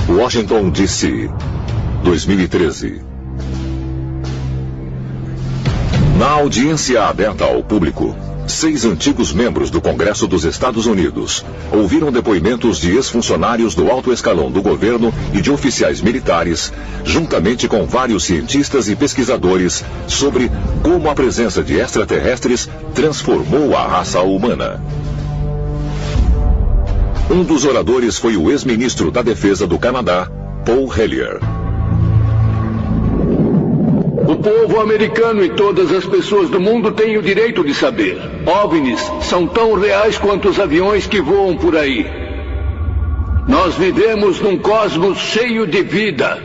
Washington, D.C., 2013. Na audiência aberta ao público, 6 antigos membros do Congresso dos Estados Unidos ouviram depoimentos de ex-funcionários do alto escalão do governo e de oficiais militares, juntamente com vários cientistas e pesquisadores, sobre como a presença de extraterrestres transformou a raça humana. Um dos oradores foi o ex-ministro da Defesa do Canadá, Paul Hellyer. O povo americano e todas as pessoas do mundo têm o direito de saber. OVNIs são tão reais quanto os aviões que voam por aí. Nós vivemos num cosmos cheio de vida.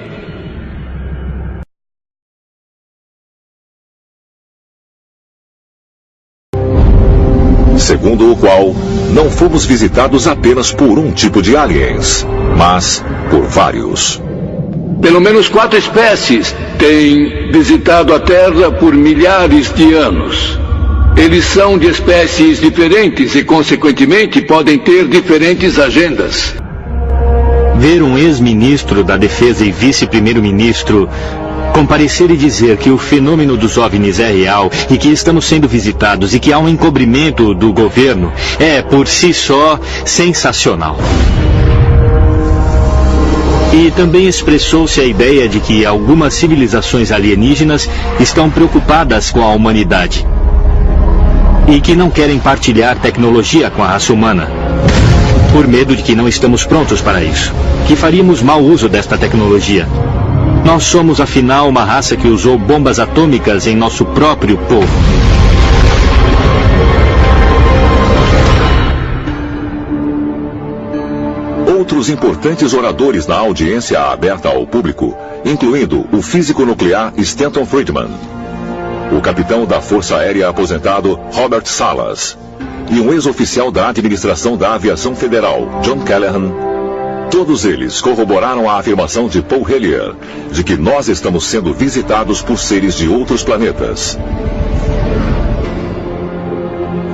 Segundo o qual, não fomos visitados apenas por um tipo de aliens, mas por vários. Pelo menos 4 espécies têm visitado a Terra por milhares de anos. Eles são de espécies diferentes e, consequentemente, podem ter diferentes agendas. Ver um ex-ministro da Defesa e vice-primeiro-ministro comparecer e dizer que o fenômeno dos OVNIs é real e que estamos sendo visitados e que há um encobrimento do governo é, por si só, sensacional. E também expressou-se a ideia de que algumas civilizações alienígenas estão preocupadas com a humanidade e que não querem partilhar tecnologia com a raça humana, por medo de que não estamos prontos para isso, que faríamos mau uso desta tecnologia. Nós somos, afinal, uma raça que usou bombas atômicas em nosso próprio povo. Outros importantes oradores na audiência aberta ao público, incluindo o físico nuclear Stanton Friedman, o capitão da Força Aérea aposentado Robert Salas e um ex-oficial da Administração da Aviação Federal, John Callahan. Todos eles corroboraram a afirmação de Paul Hellyer de que nós estamos sendo visitados por seres de outros planetas.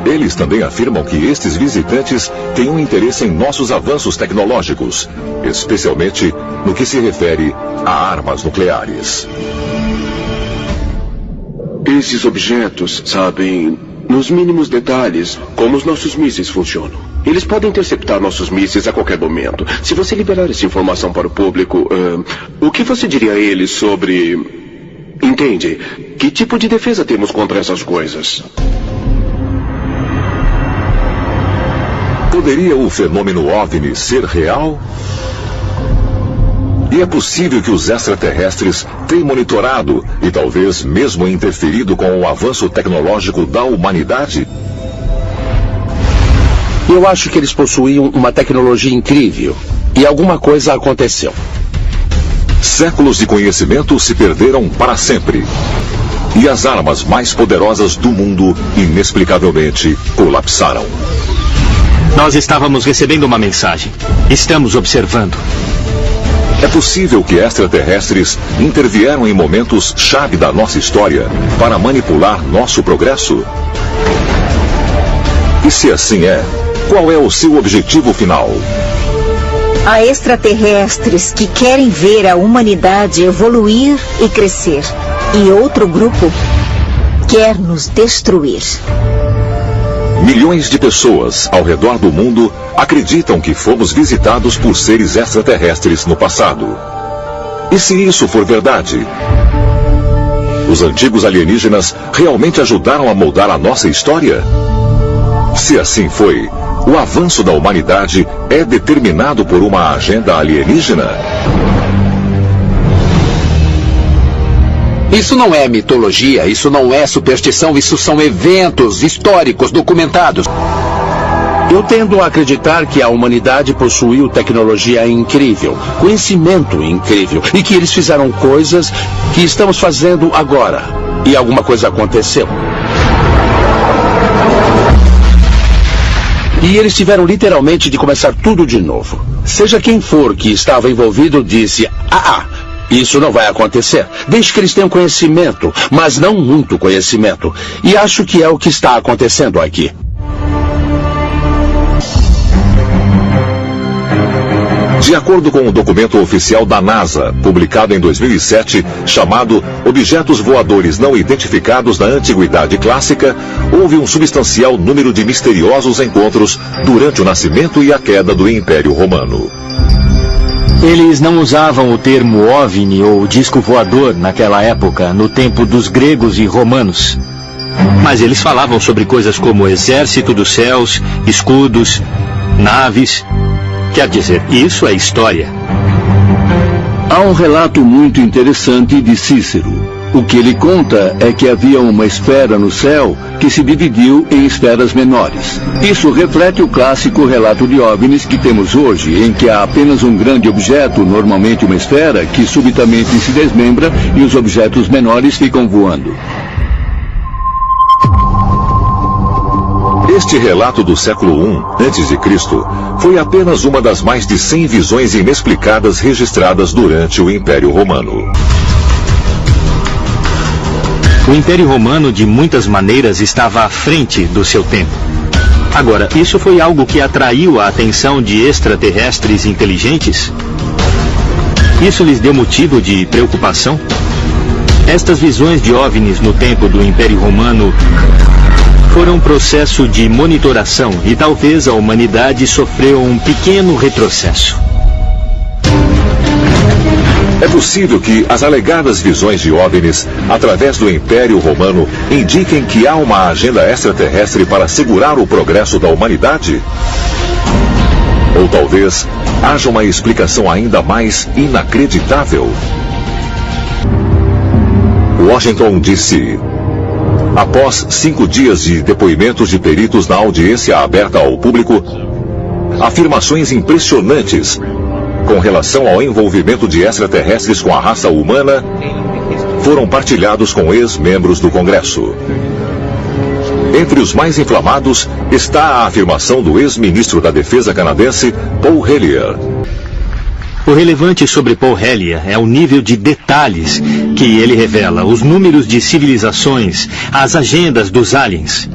Eles também afirmam que estes visitantes têm um interesse em nossos avanços tecnológicos, especialmente no que se refere a armas nucleares. Esses objetos sabem, nos mínimos detalhes, como os nossos mísseis funcionam. Eles podem interceptar nossos mísseis a qualquer momento. Se você liberar essa informação para o público, o que você diria a eles sobre... Entende? Que tipo de defesa temos contra essas coisas? Poderia o fenômeno OVNI ser real? E é possível que os extraterrestres tenham monitorado e talvez mesmo interferido com o avanço tecnológico da humanidade? Eu acho que eles possuíam uma tecnologia incrível e alguma coisa aconteceu. Séculos de conhecimento se perderam para sempre. E as armas mais poderosas do mundo, inexplicavelmente, colapsaram. Nós estávamos recebendo uma mensagem. Estamos observando. É possível que extraterrestres intervieram em momentos-chave da nossa história para manipular nosso progresso? E se assim é, qual é o seu objetivo final? Há extraterrestres que querem ver a humanidade evoluir e crescer. E outro grupo quer nos destruir. Milhões de pessoas ao redor do mundo acreditam que fomos visitados por seres extraterrestres no passado. E se isso for verdade? Os antigos alienígenas realmente ajudaram a moldar a nossa história? Se assim foi, o avanço da humanidade é determinado por uma agenda alienígena? Isso não é mitologia, isso não é superstição, isso são eventos históricos documentados. Eu tendo a acreditar que a humanidade possuiu tecnologia incrível, conhecimento incrível, e que eles fizeram coisas que estamos fazendo agora. E alguma coisa aconteceu. E eles tiveram literalmente de começar tudo de novo. Seja quem for que estava envolvido disse, isso não vai acontecer. Deixe que eles tenham conhecimento, mas não muito conhecimento. E acho que é o que está acontecendo aqui. De acordo com um documento oficial da NASA, publicado em 2007, chamado Objetos Voadores Não Identificados na Antiguidade Clássica, houve um substancial número de misteriosos encontros durante o nascimento e a queda do Império Romano. Eles não usavam o termo OVNI ou disco voador naquela época, no tempo dos gregos e romanos. Mas eles falavam sobre coisas como exército dos céus, escudos, naves. Quer dizer, isso é história. Há um relato muito interessante de Cícero. O que ele conta é que havia uma esfera no céu que se dividiu em esferas menores. Isso reflete o clássico relato de OVNIs que temos hoje, em que há apenas um grande objeto, normalmente uma esfera, que subitamente se desmembra e os objetos menores ficam voando. Este relato do século I a.C. foi apenas uma das mais de 100 visões inexplicadas registradas durante o Império Romano. O Império Romano, de muitas maneiras, estava à frente do seu tempo. Agora, isso foi algo que atraiu a atenção de extraterrestres inteligentes? Isso lhes deu motivo de preocupação? Estas visões de OVNIs no tempo do Império Romano foram um processo de monitoração e talvez a humanidade sofreu um pequeno retrocesso. É possível que as alegadas visões de OVNIs, através do Império Romano, indiquem que há uma agenda extraterrestre para segurar o progresso da humanidade? Ou talvez haja uma explicação ainda mais inacreditável? Washington, D.C. Após 5 dias de depoimentos de peritos na audiência aberta ao público, afirmações impressionantes com relação ao envolvimento de extraterrestres com a raça humana foram partilhados com ex-membros do Congresso. Entre os mais inflamados está a afirmação do ex-ministro da Defesa canadense, Paul Hellyer. O relevante sobre Paul Hellyer é o nível de detalhes que ele revela, os números de civilizações, as agendas dos aliens.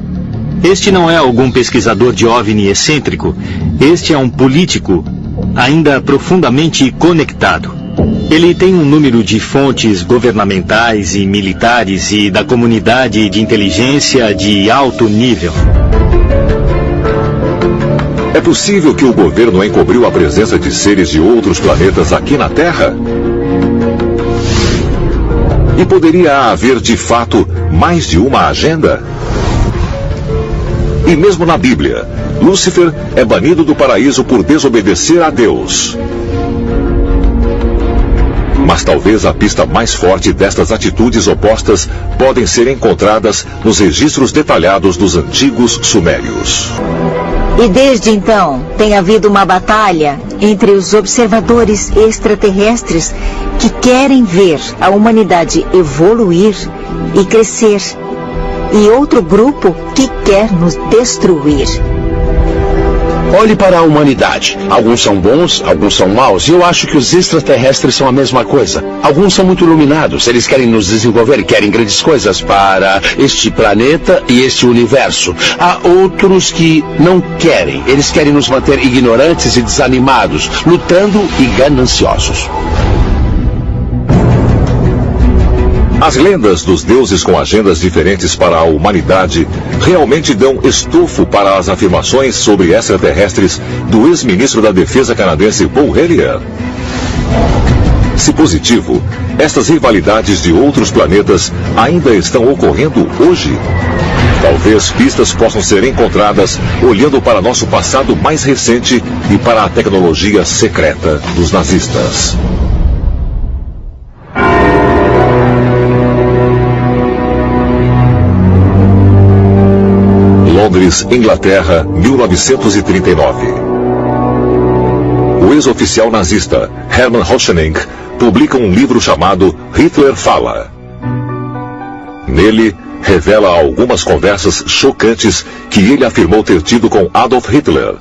Este não é algum pesquisador de OVNI excêntrico, este é um político ainda profundamente conectado. Ele tem um número de fontes governamentais e militares e da comunidade de inteligência de alto nível. É possível que o governo encobriu a presença de seres de outros planetas aqui na Terra? E poderia haver, de fato, mais de uma agenda? E mesmo na Bíblia, Lúcifer é banido do paraíso por desobedecer a Deus. Mas talvez a pista mais forte destas atitudes opostas podem ser encontradas nos registros detalhados dos antigos sumérios. E desde então, tem havido uma batalha entre os observadores extraterrestres que querem ver a humanidade evoluir e crescer, e outro grupo que quer nos destruir. Olhe para a humanidade. Alguns são bons, alguns são maus, e eu acho que os extraterrestres são a mesma coisa. Alguns são muito iluminados, eles querem nos desenvolver, querem grandes coisas para este planeta e este universo. Há outros que não querem, eles querem nos manter ignorantes e desanimados, lutando e gananciosos. As lendas dos deuses com agendas diferentes para a humanidade realmente dão estofo para as afirmações sobre extraterrestres do ex-ministro da Defesa canadense Paul Hellyer? Se positivo, estas rivalidades de outros planetas ainda estão ocorrendo hoje? Talvez pistas possam ser encontradas olhando para nosso passado mais recente e para a tecnologia secreta dos nazistas. Londres, Inglaterra, 1939. O ex-oficial nazista Hermann Hoschening publica um livro chamado Hitler Fala. Nele, revela algumas conversas chocantes que ele afirmou ter tido com Adolf Hitler.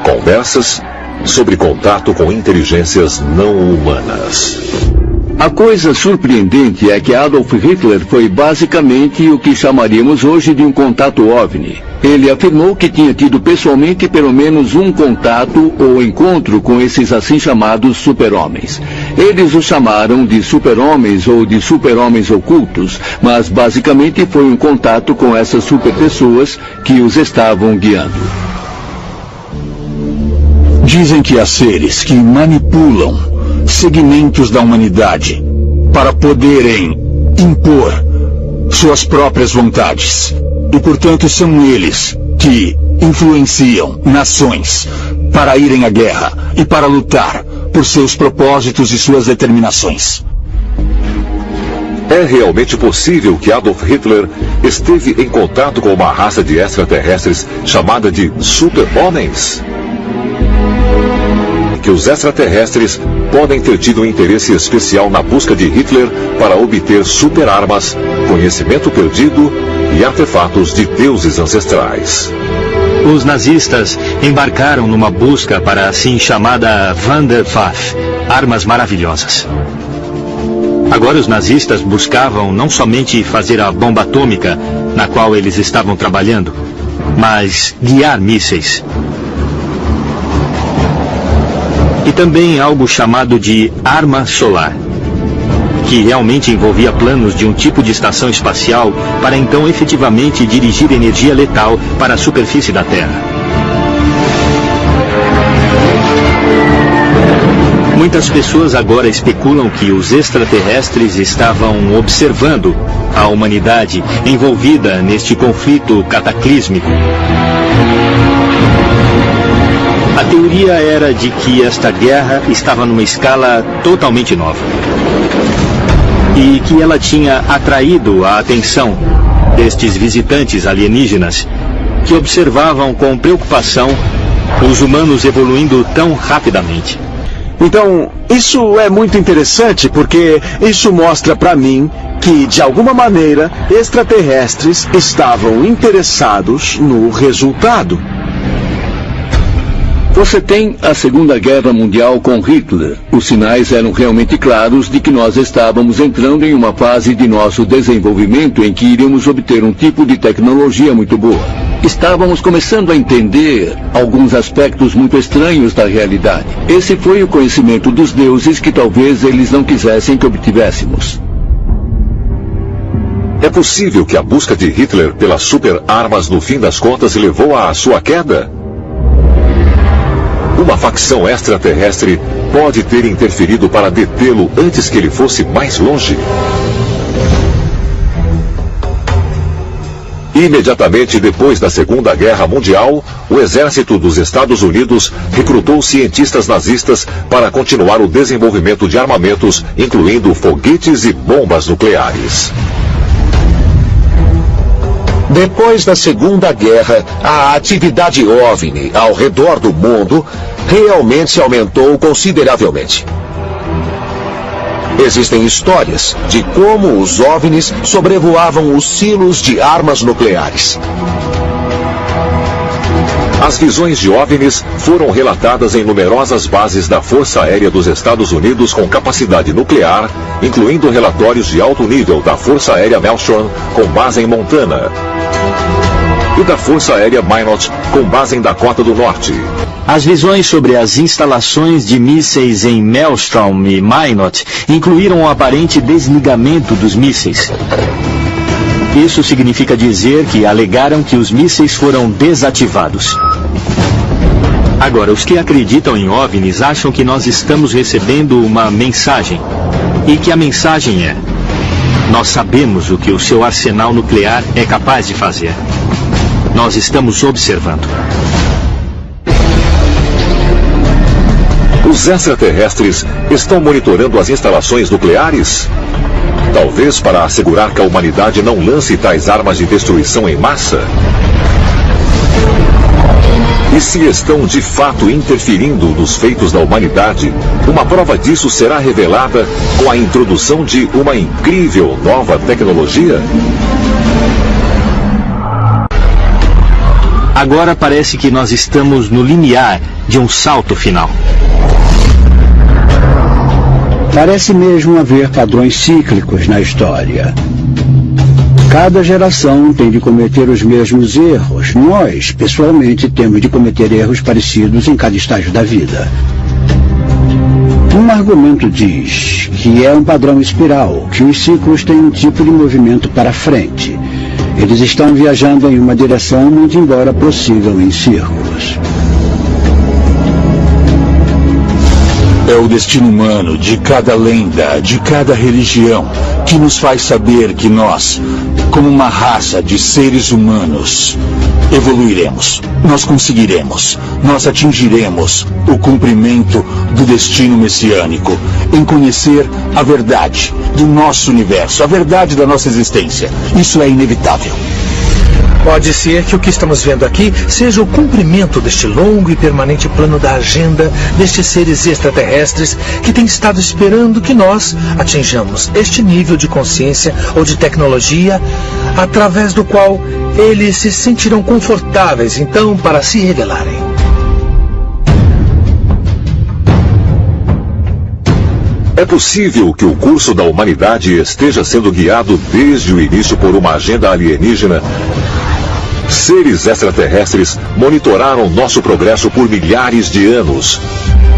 Conversas sobre contato com inteligências não humanas. A coisa surpreendente é que Adolf Hitler foi basicamente o que chamaríamos hoje de um contato OVNI. Ele afirmou que tinha tido pessoalmente pelo menos um contato ou encontro com esses assim chamados super-homens. Eles os chamaram de super-homens ou de super-homens ocultos, mas basicamente foi um contato com essas super-pessoas que os estavam guiando. Dizem que há seres que manipulam segmentos da humanidade para poderem impor suas próprias vontades. E, portanto, são eles que influenciam nações para irem à guerra e para lutar por seus propósitos e suas determinações. É realmente possível que Adolf Hitler esteve em contato com uma raça de extraterrestres chamada de super-homens? Que os extraterrestres podem ter tido um interesse especial na busca de Hitler para obter super-armas, conhecimento perdido e artefatos de deuses ancestrais. Os nazistas embarcaram numa busca para a assim chamada Wunderwaffe, armas maravilhosas. Agora os nazistas buscavam não somente fazer a bomba atômica na qual eles estavam trabalhando, mas guiar mísseis. E também algo chamado de arma solar, que realmente envolvia planos de um tipo de estação espacial para então efetivamente dirigir energia letal para a superfície da Terra. Muitas pessoas agora especulam que os extraterrestres estavam observando a humanidade envolvida neste conflito cataclísmico. A teoria era de que esta guerra estava numa escala totalmente nova. E que ela tinha atraído a atenção destes visitantes alienígenas que observavam com preocupação os humanos evoluindo tão rapidamente. Então, isso é muito interessante porque isso mostra para mim que, de alguma maneira, extraterrestres estavam interessados no resultado. Você tem a Segunda Guerra Mundial com Hitler. Os sinais eram realmente claros de que nós estávamos entrando em uma fase de nosso desenvolvimento em que iríamos obter um tipo de tecnologia muito boa. Estávamos começando a entender alguns aspectos muito estranhos da realidade. Esse foi o conhecimento dos deuses que talvez eles não quisessem que obtivéssemos. É possível que a busca de Hitler pelas super-armas no fim das contas levou à sua queda? Uma facção extraterrestre pode ter interferido para detê-lo antes que ele fosse mais longe. Imediatamente depois da Segunda Guerra Mundial, o exército dos Estados Unidos recrutou cientistas nazistas para continuar o desenvolvimento de armamentos, incluindo foguetes e bombas nucleares. Depois da Segunda Guerra, a atividade OVNI ao redor do mundo realmente aumentou consideravelmente. Existem histórias de como os OVNIs sobrevoavam os silos de armas nucleares. As visões de OVNIs foram relatadas em numerosas bases da Força Aérea dos Estados Unidos com capacidade nuclear, incluindo relatórios de alto nível da Força Aérea Maelstrom, com base em Montana, e da Força Aérea Minot, com base em Dakota do Norte. As visões sobre as instalações de mísseis em Maelstrom e Minot incluíram o aparente desligamento dos mísseis. Isso significa dizer que alegaram que os mísseis foram desativados. Agora, os que acreditam em OVNIs acham que nós estamos recebendo uma mensagem. E que a mensagem é: nós sabemos o que o seu arsenal nuclear é capaz de fazer. Nós estamos observando. Os extraterrestres estão monitorando as instalações nucleares? Talvez para assegurar que a humanidade não lance tais armas de destruição em massa? E se estão de fato interferindo nos feitos da humanidade, uma prova disso será revelada com a introdução de uma incrível nova tecnologia? Agora parece que nós estamos no limiar de um salto final. Parece mesmo haver padrões cíclicos na história. Cada geração tem de cometer os mesmos erros. Nós, pessoalmente, temos de cometer erros parecidos em cada estágio da vida. Um argumento diz que é um padrão espiral, que os ciclos têm um tipo de movimento para frente. Eles estão viajando em uma direção, muito embora prossigam em círculos. É o destino humano de cada lenda, de cada religião, que nos faz saber que nós, como uma raça de seres humanos, evoluiremos, nós conseguiremos, nós atingiremos o cumprimento do destino messiânico, em conhecer a verdade do nosso universo, a verdade da nossa existência. Isso é inevitável. Pode ser que o que estamos vendo aqui seja o cumprimento deste longo e permanente plano da agenda destes seres extraterrestres que têm estado esperando que nós atinjamos este nível de consciência ou de tecnologia através do qual eles se sentirão confortáveis, então, para se revelarem. É possível que o curso da humanidade esteja sendo guiado desde o início por uma agenda alienígena. Seres extraterrestres monitoraram nosso progresso por milhares de anos,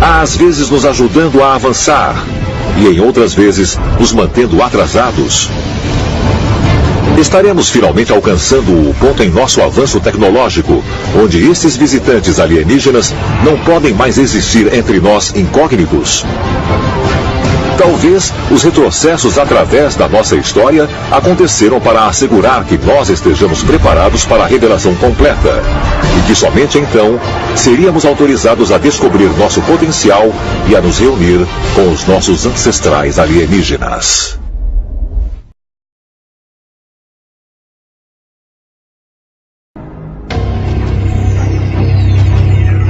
às vezes nos ajudando a avançar e em outras vezes nos mantendo atrasados. Estaremos finalmente alcançando o ponto em nosso avanço tecnológico, onde esses visitantes alienígenas não podem mais existir entre nós incógnitos. Talvez os retrocessos através da nossa história aconteceram para assegurar que nós estejamos preparados para a revelação completa. E que somente então seríamos autorizados a descobrir nosso potencial e a nos reunir com os nossos ancestrais alienígenas.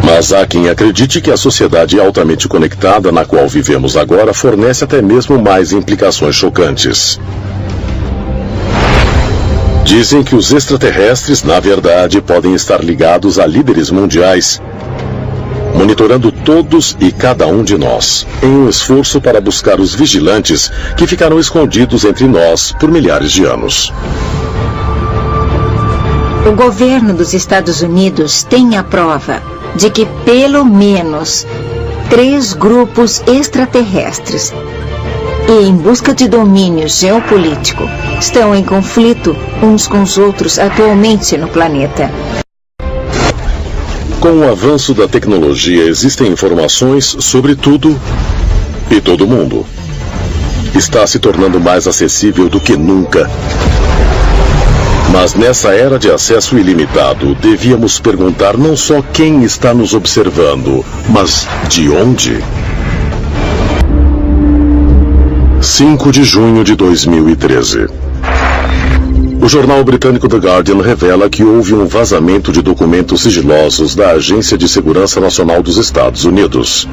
Mas há quem acredite que a sociedade altamente conectada na qual vivemos agora fornece até mesmo mais implicações chocantes. Dizem que os extraterrestres, na verdade, podem estar ligados a líderes mundiais, monitorando todos e cada um de nós, em um esforço para buscar os vigilantes que ficaram escondidos entre nós por milhares de anos. O governo dos Estados Unidos tem a prova de que pelo menos 3 grupos extraterrestres e em busca de domínio geopolítico estão em conflito uns com os outros atualmente no planeta. Com o avanço da tecnologia, existem informações sobre tudo e todo mundo. Está se tornando mais acessível do que nunca. Mas nessa era de acesso ilimitado, devíamos perguntar não só quem está nos observando, mas de onde? 5 de junho de 2013. O jornal britânico The Guardian revela que houve um vazamento de documentos sigilosos da Agência de Segurança Nacional dos Estados Unidos.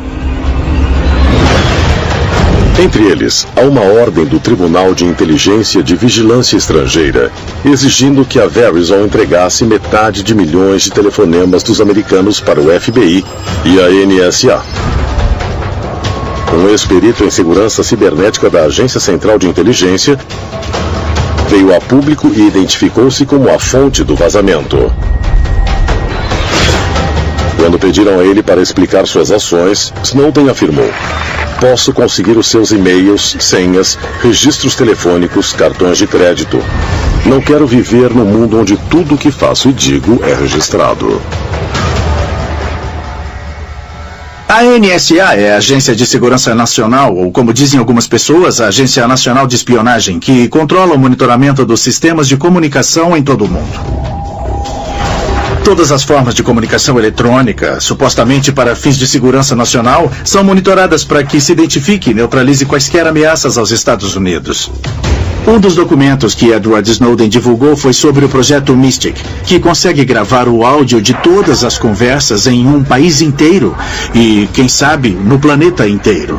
Entre eles, há uma ordem do Tribunal de Inteligência de Vigilância Estrangeira, exigindo que a Verizon entregasse metade de milhões de telefonemas dos americanos para o FBI e a NSA. Um ex-perito em segurança cibernética da Agência Central de Inteligência veio a público e identificou-se como a fonte do vazamento. Quando pediram a ele para explicar suas ações, Snowden afirmou: "Posso conseguir os seus e-mails, senhas, registros telefônicos, cartões de crédito. Não quero viver num mundo onde tudo o que faço e digo é registrado." A NSA é a Agência de Segurança Nacional, ou como dizem algumas pessoas, a Agência Nacional de Espionagem, que controla o monitoramento dos sistemas de comunicação em todo o mundo. Todas as formas de comunicação eletrônica, supostamente para fins de segurança nacional, são monitoradas para que se identifique e neutralize quaisquer ameaças aos Estados Unidos. Um dos documentos que Edward Snowden divulgou foi sobre o projeto Mystic, que consegue gravar o áudio de todas as conversas em um país inteiro e, quem sabe, no planeta inteiro.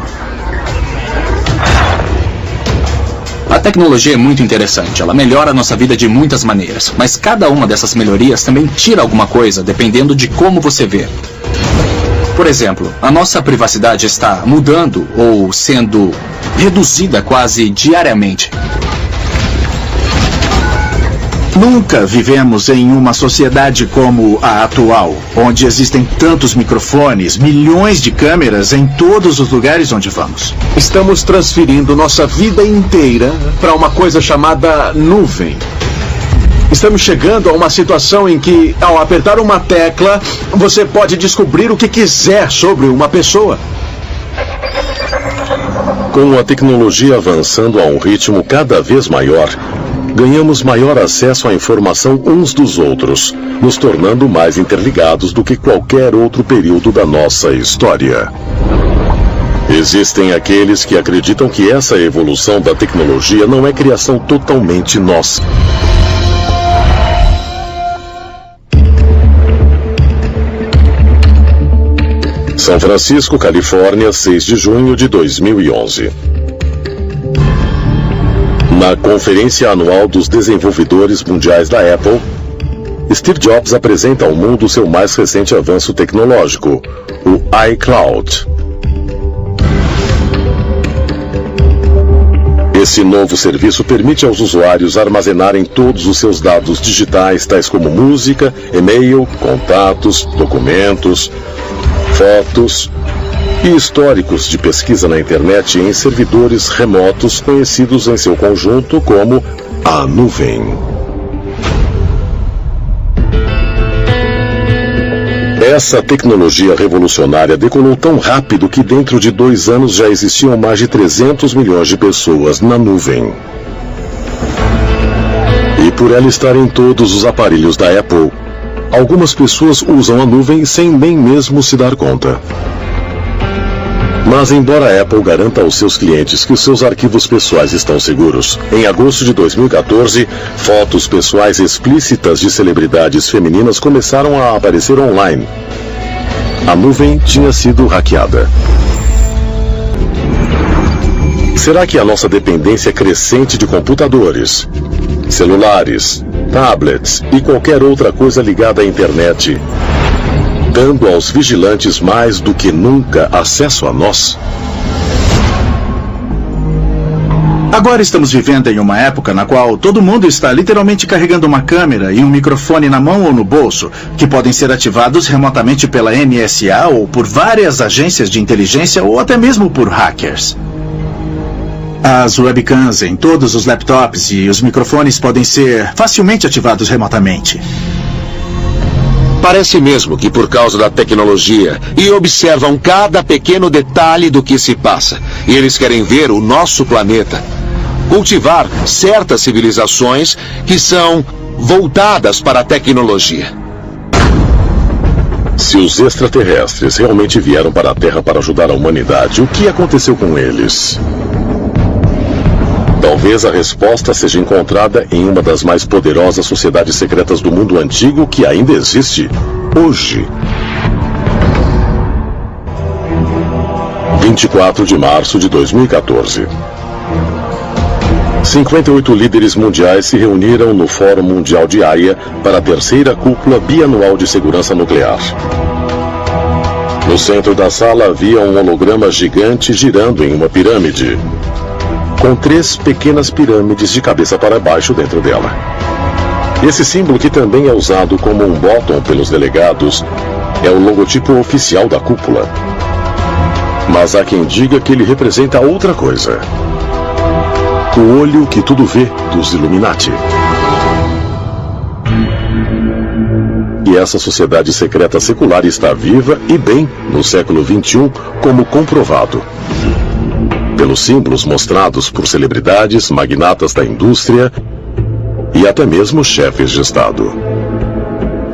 A tecnologia é muito interessante, ela melhora a nossa vida de muitas maneiras, mas cada uma dessas melhorias também tira alguma coisa, dependendo de como você vê. Por exemplo, a nossa privacidade está mudando ou sendo reduzida quase diariamente. Nunca vivemos em uma sociedade como a atual, onde existem tantos microfones, milhões de câmeras em todos os lugares onde vamos. Estamos transferindo nossa vida inteira para uma coisa chamada nuvem. Estamos chegando a uma situação em que, ao apertar uma tecla, você pode descobrir o que quiser sobre uma pessoa. Com a tecnologia avançando a um ritmo cada vez maior, ganhamos maior acesso à informação uns dos outros, nos tornando mais interligados do que qualquer outro período da nossa história. Existem aqueles que acreditam que essa evolução da tecnologia não é criação totalmente nossa. São Francisco, Califórnia, 6 de junho de 2011. Na Conferência Anual dos Desenvolvedores Mundiais da Apple, Steve Jobs apresenta ao mundo seu mais recente avanço tecnológico, o iCloud. Esse novo serviço permite aos usuários armazenarem todos os seus dados digitais, tais como música, e-mail, contatos, documentos, fotos e históricos de pesquisa na internet em servidores remotos conhecidos em seu conjunto como a nuvem. Essa tecnologia revolucionária decolou tão rápido que dentro de 2 anos já existiam mais de 300 milhões de pessoas na nuvem. E por ela estar em todos os aparelhos da Apple, algumas pessoas usam a nuvem sem nem mesmo se dar conta. Mas embora a Apple garanta aos seus clientes que os seus arquivos pessoais estão seguros, em agosto de 2014, fotos pessoais explícitas de celebridades femininas começaram a aparecer online. A nuvem tinha sido hackeada. Será que a nossa dependência crescente de computadores, celulares, tablets e qualquer outra coisa ligada à internet, dando aos vigilantes mais do que nunca acesso a nós? Agora estamos vivendo em uma época na qual todo mundo está literalmente carregando uma câmera e um microfone na mão ou no bolso, que podem ser ativados remotamente pela NSA ou por várias agências de inteligência ou até mesmo por hackers. As webcams em todos os laptops e os microfones podem ser facilmente ativados remotamente. Parece mesmo que por causa da tecnologia, e observam cada pequeno detalhe do que se passa. E eles querem ver o nosso planeta. Cultivar certas civilizações que são voltadas para a tecnologia. Se os extraterrestres realmente vieram para a Terra para ajudar a humanidade, o que aconteceu com eles? Talvez a resposta seja encontrada em uma das mais poderosas sociedades secretas do mundo antigo que ainda existe hoje. 24 de março de 2014. 58 líderes mundiais se reuniram no Fórum Mundial de Haia para a 3ª Cúpula Bianual de Segurança Nuclear. No centro da sala havia um holograma gigante girando em uma pirâmide, com 3 pequenas pirâmides de cabeça para baixo dentro dela. Esse símbolo, que também é usado como um botão pelos delegados, é o logotipo oficial da cúpula. Mas há quem diga que ele representa outra coisa: o olho que tudo vê dos Illuminati. E essa sociedade secreta secular está viva e bem no século XXI, como comprovado pelos símbolos mostrados por celebridades, magnatas da indústria e até mesmo chefes de Estado.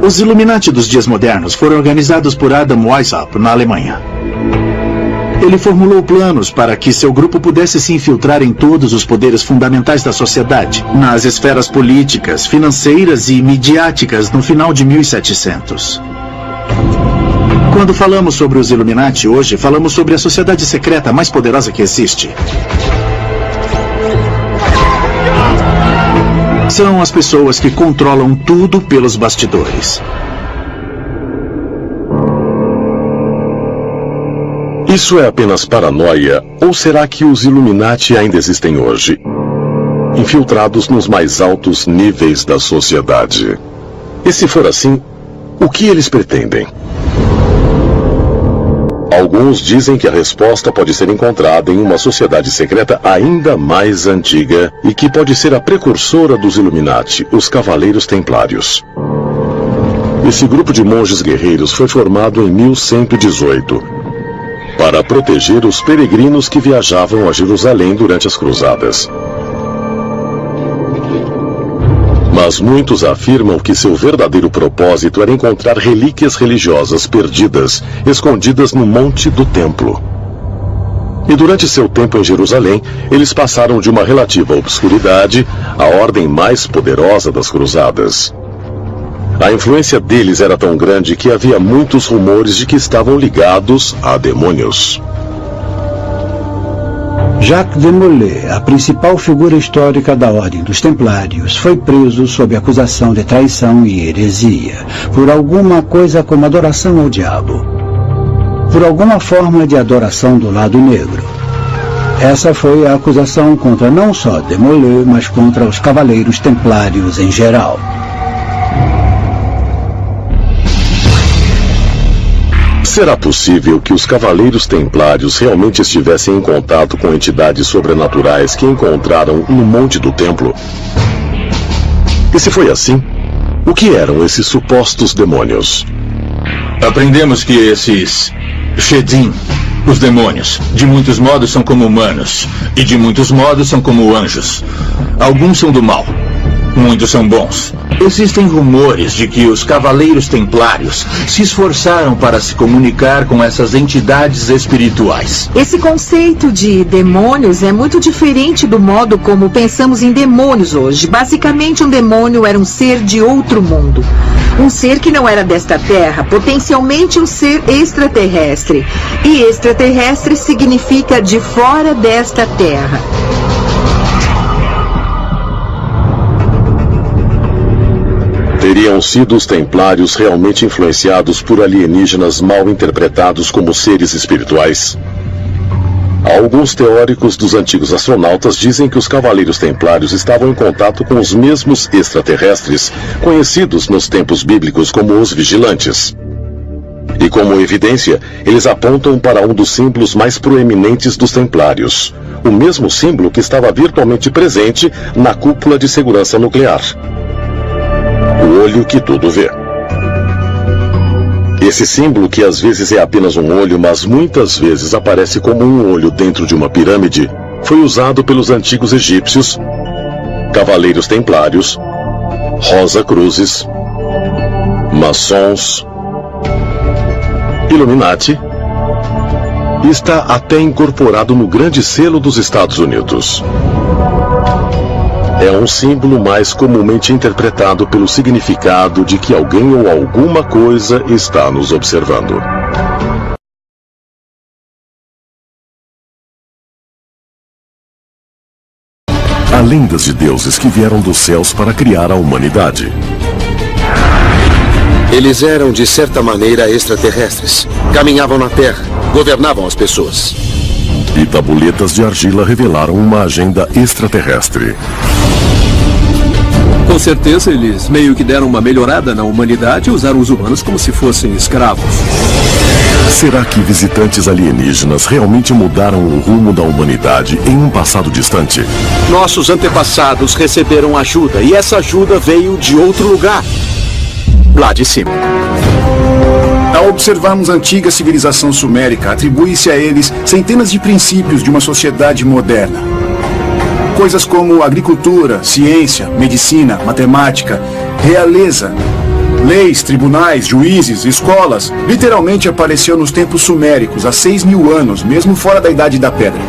Os Illuminati dos dias modernos foram organizados por Adam Weishaupt na Alemanha. Ele formulou planos para que seu grupo pudesse se infiltrar em todos os poderes fundamentais da sociedade, nas esferas políticas, financeiras e midiáticas no final de 1700. Quando falamos sobre os Illuminati hoje, falamos sobre a sociedade secreta mais poderosa que existe. São as pessoas que controlam tudo pelos bastidores. Isso é apenas paranoia, ou será que os Illuminati ainda existem hoje? infiltrados nos mais altos níveis da sociedade. E se for assim, o que eles pretendem? Alguns dizem que a resposta pode ser encontrada em uma sociedade secreta ainda mais antiga e que pode ser a precursora dos Illuminati, os Cavaleiros Templários. Esse grupo de monges guerreiros foi formado em 1118 para proteger os peregrinos que viajavam a Jerusalém durante as cruzadas. Mas muitos afirmam que seu verdadeiro propósito era encontrar relíquias religiosas perdidas, escondidas no Monte do Templo. E durante seu tempo em Jerusalém, eles passaram de uma relativa obscuridade à ordem mais poderosa das cruzadas. A influência deles era tão grande que havia muitos rumores de que estavam ligados a demônios. Jacques de Molay, a principal figura histórica da Ordem dos Templários, foi preso sob acusação de traição e heresia, por alguma coisa como adoração ao diabo, por alguma forma de adoração do lado negro. Essa foi a acusação contra não só de Molay, mas contra os Cavaleiros Templários em geral. Será possível que os Cavaleiros Templários realmente estivessem em contato com entidades sobrenaturais que encontraram no Monte do Templo? E se foi assim, o que eram esses supostos demônios? Aprendemos que esses Shedim, os demônios, de muitos modos são como humanos, e de muitos modos são como anjos. Alguns são do mal, muitos são bons. Existem rumores de que os Cavaleiros Templários se esforçaram para se comunicar com essas entidades espirituais. Esse conceito de demônios é muito diferente do modo como pensamos em demônios hoje. Basicamente, um demônio era um ser de outro mundo. Um ser que não era desta terra, potencialmente um ser extraterrestre. E extraterrestre significa de fora desta terra. Teriam sido os Templários realmente influenciados por alienígenas mal interpretados como seres espirituais? Alguns teóricos dos antigos astronautas dizem que os Cavaleiros Templários estavam em contato com os mesmos extraterrestres, conhecidos nos tempos bíblicos como os Vigilantes. E como evidência, eles apontam para um dos símbolos mais proeminentes dos Templários, o mesmo símbolo que estava virtualmente presente na cúpula de segurança nuclear. O olho que tudo vê. Esse símbolo, que às vezes é apenas um olho, mas muitas vezes aparece como um olho dentro de uma pirâmide, foi usado pelos antigos egípcios, Cavaleiros Templários, Rosa-Cruzes, Maçons, Illuminati, e está até incorporado no Grande Selo dos Estados Unidos. É um símbolo mais comumente interpretado pelo significado de que alguém ou alguma coisa está nos observando. Há lendas de deuses que vieram dos céus para criar a humanidade. Eles eram, de certa maneira, extraterrestres. Caminhavam na Terra, governavam as pessoas. E tabuletas de argila revelaram uma agenda extraterrestre. Com certeza eles meio que deram uma melhorada na humanidade e usaram os humanos como se fossem escravos. Será que visitantes alienígenas realmente mudaram o rumo da humanidade em um passado distante? Nossos antepassados receberam ajuda e essa ajuda veio de outro lugar. Lá de cima. Ao observarmos a antiga civilização sumérica, atribui-se a eles centenas de princípios de uma sociedade moderna. Coisas como agricultura, ciência, medicina, matemática, realeza, leis, tribunais, juízes, escolas, literalmente apareceu nos tempos suméricos há 6.000 anos, mesmo fora da Idade da Pedra.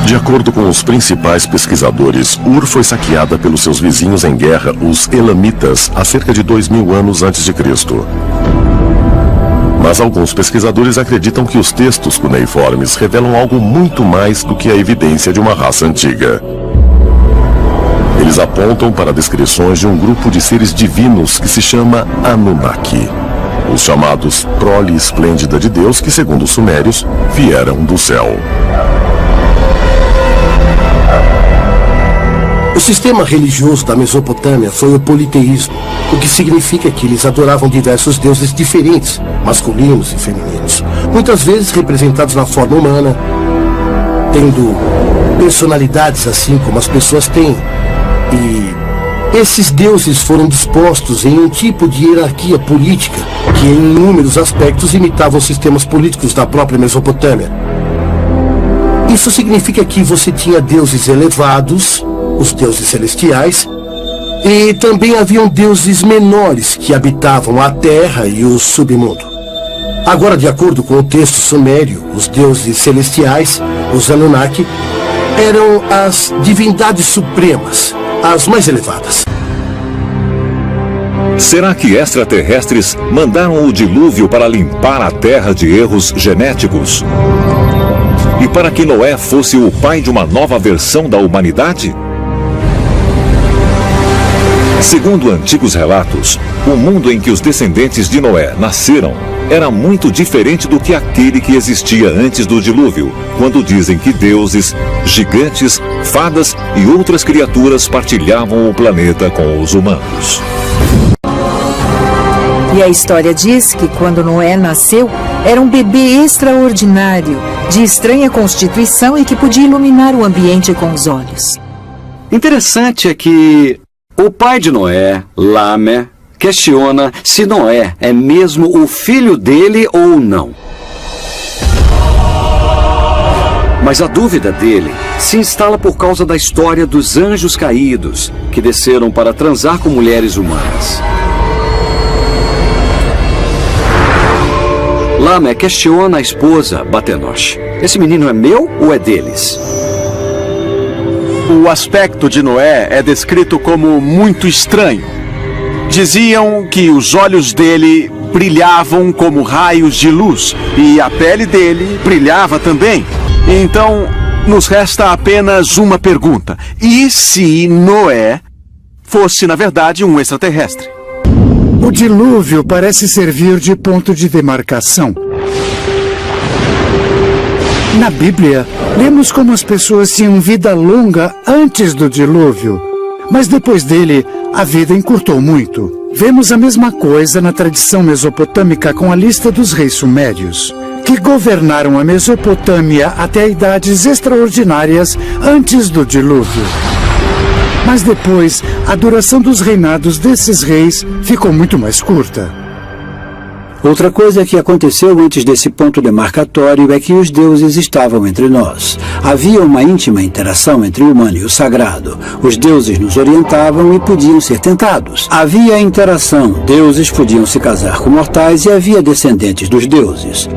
De acordo com os principais pesquisadores, Ur foi saqueada pelos seus vizinhos em guerra, os Elamitas, há cerca de 2.000 anos antes de Cristo. Mas alguns pesquisadores acreditam que os textos cuneiformes revelam algo muito mais do que a evidência de uma raça antiga. Eles apontam para descrições de um grupo de seres divinos que se chama Anunnaki, os chamados prole esplêndida de Deus que, segundo os sumérios, vieram do céu. O sistema religioso da Mesopotâmia foi o politeísmo, o que significa que eles adoravam diversos deuses diferentes, masculinos e femininos, muitas vezes representados na forma humana, tendo personalidades assim como as pessoas têm. E esses deuses foram dispostos em um tipo de hierarquia política que em inúmeros aspectos imitavam os sistemas políticos da própria Mesopotâmia. Isso significa que você tinha deuses elevados, os deuses celestiais, e também haviam deuses menores que habitavam a terra e o submundo. Agora, de acordo com o texto sumério, os deuses celestiais, os Anunnaki, eram as divindades supremas, as mais elevadas. Será que extraterrestres mandaram o dilúvio para limpar a Terra de erros genéticos? E para que Noé fosse o pai de uma nova versão da humanidade? Segundo antigos relatos, o mundo em que os descendentes de Noé nasceram era muito diferente do que aquele que existia antes do dilúvio, quando dizem que deuses, gigantes, fadas e outras criaturas partilhavam o planeta com os humanos. E a história diz que quando Noé nasceu, era um bebê extraordinário, de estranha constituição e que podia iluminar o ambiente com os olhos. Interessante é que o pai de Noé, Lame, questiona se Noé é mesmo o filho dele ou não. Mas a dúvida dele se instala por causa da história dos anjos caídos, que desceram para transar com mulheres humanas. Lame questiona a esposa, Batenosh. Esse menino é meu ou é deles? O aspecto de Noé é descrito como muito estranho. Diziam que os olhos dele brilhavam como raios de luz e a pele dele brilhava também. Então, nos resta apenas uma pergunta. E se Noé fosse, na verdade, um extraterrestre? O dilúvio parece servir de ponto de demarcação. Na Bíblia, lemos como as pessoas tinham vida longa antes do dilúvio, mas depois dele, a vida encurtou muito. Vemos a mesma coisa na tradição mesopotâmica com a lista dos reis sumérios, que governaram a Mesopotâmia até idades extraordinárias antes do dilúvio. Mas depois, a duração dos reinados desses reis ficou muito mais curta. Outra coisa que aconteceu antes desse ponto demarcatório é que os deuses estavam entre nós. Havia uma íntima interação entre o humano e o sagrado. Os deuses nos orientavam e podiam ser tentados. Havia interação. Deuses podiam se casar com mortais e havia descendentes dos deuses.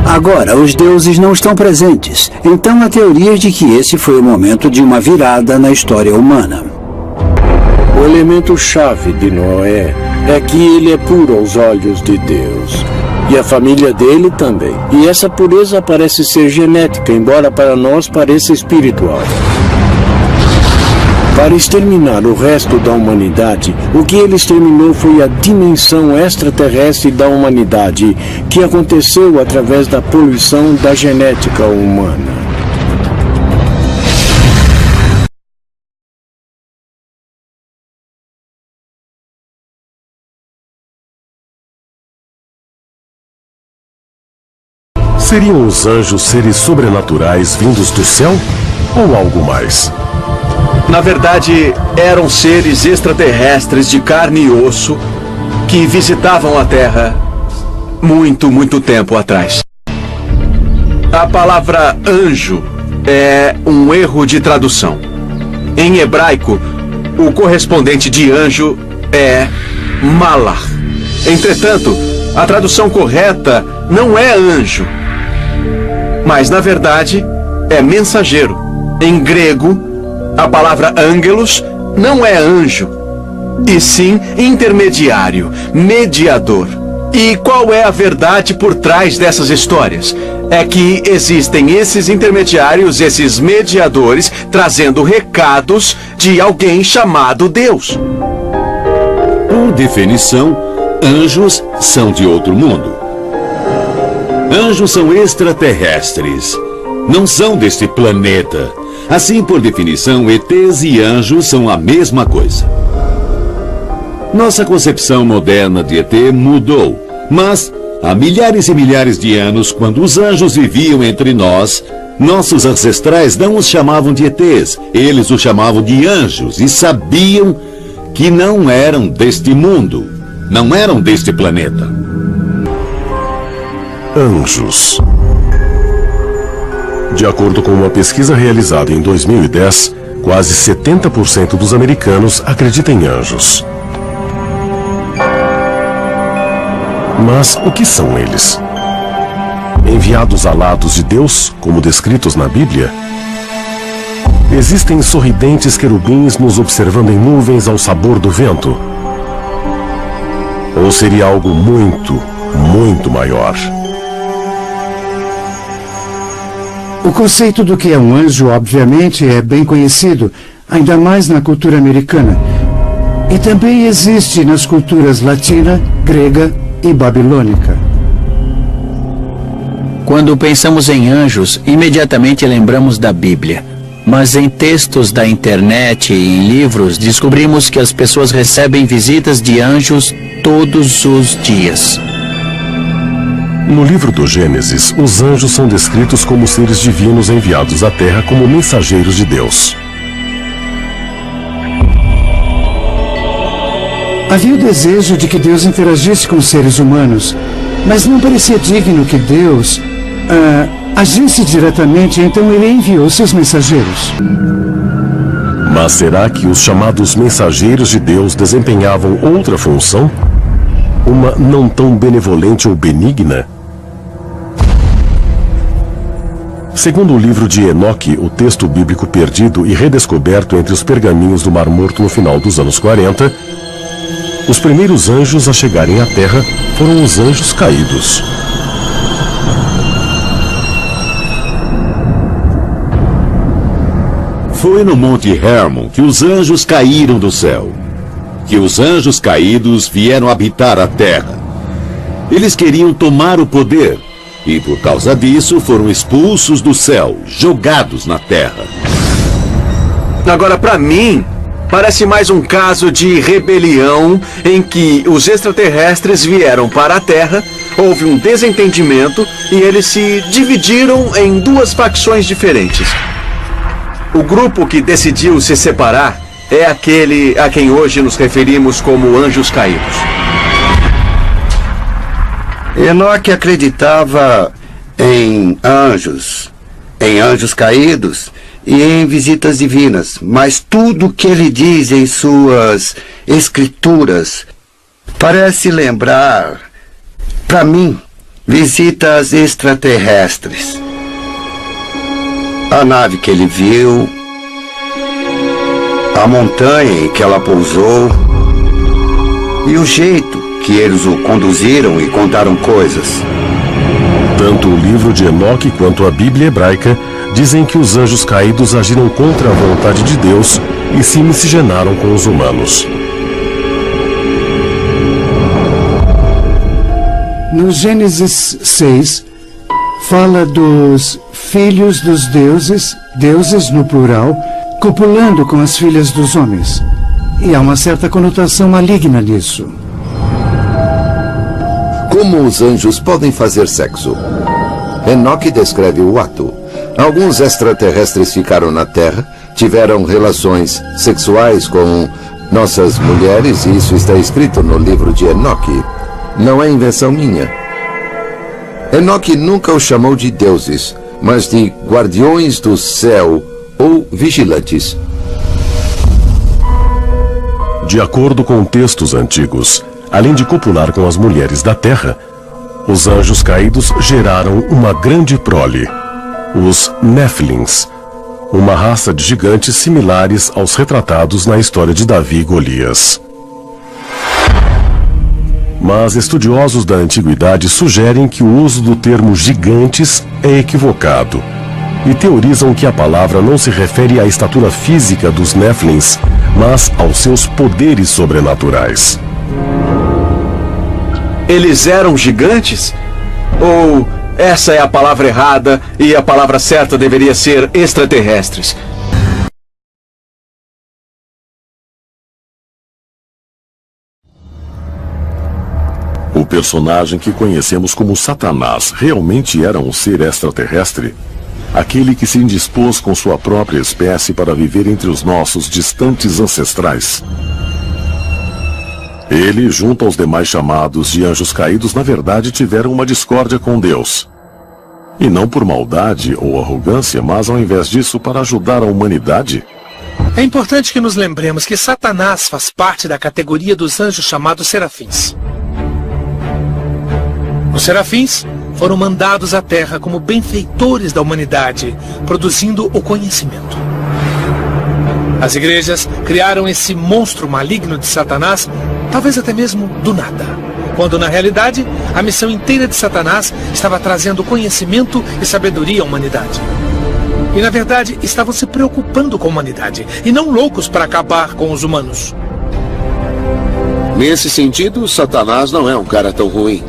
Agora, os deuses não estão presentes. Então, há teorias de que esse foi o momento de uma virada na história humana. O elemento-chave de Noé é que ele é puro aos olhos de Deus. E a família dele também. E essa pureza parece ser genética, embora para nós pareça espiritual. Para exterminar o resto da humanidade, o que ele exterminou foi a dimensão extraterrestre da humanidade, que aconteceu através da poluição da genética humana. Seriam os anjos seres sobrenaturais vindos do céu ou algo mais? Na verdade, eram seres extraterrestres de carne e osso que visitavam a Terra muito tempo atrás. A palavra anjo é um erro de tradução. Em hebraico, o correspondente de anjo é malach. Entretanto, a tradução correta não é anjo, mas na verdade é mensageiro. Em grego, a palavra angelos não é anjo, e sim intermediário, mediador. E qual é a verdade por trás dessas histórias? É que existem esses intermediários, esses mediadores, trazendo recados de alguém chamado Deus. Por definição, anjos são de outro mundo. Anjos são extraterrestres. Não são deste planeta. Assim, por definição, ETs e anjos são a mesma coisa. Nossa concepção moderna de ET mudou, mas há milhares e milhares de anos, quando os anjos viviam entre nós, nossos ancestrais não os chamavam de ETs, eles os chamavam de anjos e sabiam que não eram deste mundo, não eram deste planeta. Anjos. De acordo com uma pesquisa realizada em 2010, quase 70% dos americanos acreditam em anjos. Mas o que são eles? Enviados alados de Deus, como descritos na Bíblia? Existem sorridentes querubins nos observando em nuvens ao sabor do vento? Ou seria algo muito, muito maior? O conceito do que é um anjo, obviamente, é bem conhecido, ainda mais na cultura americana. E também existe nas culturas latina, grega e babilônica. Quando pensamos em anjos, imediatamente lembramos da Bíblia. Mas em textos da internet e em livros, descobrimos que as pessoas recebem visitas de anjos todos os dias. No livro do Gênesis, os anjos são descritos como seres divinos enviados à Terra como mensageiros de Deus. Havia o desejo de que Deus interagisse com os seres humanos, mas não parecia digno que Deus agisse diretamente, então ele enviou seus mensageiros. Mas será que os chamados mensageiros de Deus desempenhavam outra função? Uma não tão benevolente ou benigna? Segundo o livro de Enoque, o texto bíblico perdido e redescoberto entre os pergaminhos do Mar Morto no final dos anos 40, os primeiros anjos a chegarem à Terra foram os anjos caídos. Foi no Monte Hermon que os anjos caíram do céu, que os anjos caídos vieram habitar a Terra. Eles queriam tomar o poder e, por causa disso, foram expulsos do céu, jogados na Terra. Agora, para mim, parece mais um caso de rebelião em que os extraterrestres vieram para a Terra, houve um desentendimento e eles se dividiram em duas facções diferentes. O grupo que decidiu se separar é aquele a quem hoje nos referimos como anjos caídos. Enoque acreditava em anjos caídos e em visitas divinas, mas tudo que ele diz em suas escrituras parece lembrar, para mim, visitas extraterrestres. A nave que ele viu, a montanha em que ela pousou e o jeito que eles o conduziram e contaram coisas. Tanto o livro de Enoque quanto a Bíblia hebraica dizem que os anjos caídos agiram contra a vontade de Deus e se miscigenaram com os humanos. No Gênesis 6, fala dos filhos dos deuses, deuses no plural, copulando com as filhas dos homens. E há uma certa conotação maligna nisso. Como os anjos podem fazer sexo? Enoque descreve o ato. Alguns extraterrestres ficaram na Terra, tiveram relações sexuais com nossas mulheres, e isso está escrito no livro de Enoque. Não é invenção minha. Enoque nunca os chamou de deuses, mas de guardiões do céu ou vigilantes. De acordo com textos antigos, além de copular com as mulheres da terra, os anjos caídos geraram uma grande prole, os Néfilins, uma raça de gigantes similares aos retratados na história de Davi e Golias. Mas estudiosos da antiguidade sugerem que o uso do termo gigantes é equivocado e teorizam que a palavra não se refere à estatura física dos Néfilins, mas aos seus poderes sobrenaturais. Eles eram gigantes? Ou essa é a palavra errada e a palavra certa deveria ser extraterrestres? personagem que conhecemos como Satanás realmente era um ser extraterrestre? Aquele que se indispôs com sua própria espécie para viver entre os nossos distantes ancestrais? Ele, junto aos demais chamados de anjos caídos, na verdade tiveram uma discórdia com Deus. E não por maldade ou arrogância, mas ao invés disso para ajudar a humanidade? É importante que nos lembremos que Satanás faz parte da categoria dos anjos chamados serafins. Os serafins foram mandados à Terra como benfeitores da humanidade, produzindo o conhecimento. As igrejas criaram esse monstro maligno de Satanás, talvez até mesmo do nada, quando na realidade a missão inteira de Satanás estava trazendo conhecimento e sabedoria à humanidade. E na verdade estavam se preocupando com a humanidade, e não loucos para acabar com os humanos. Nesse sentido, Satanás não é um cara tão ruim.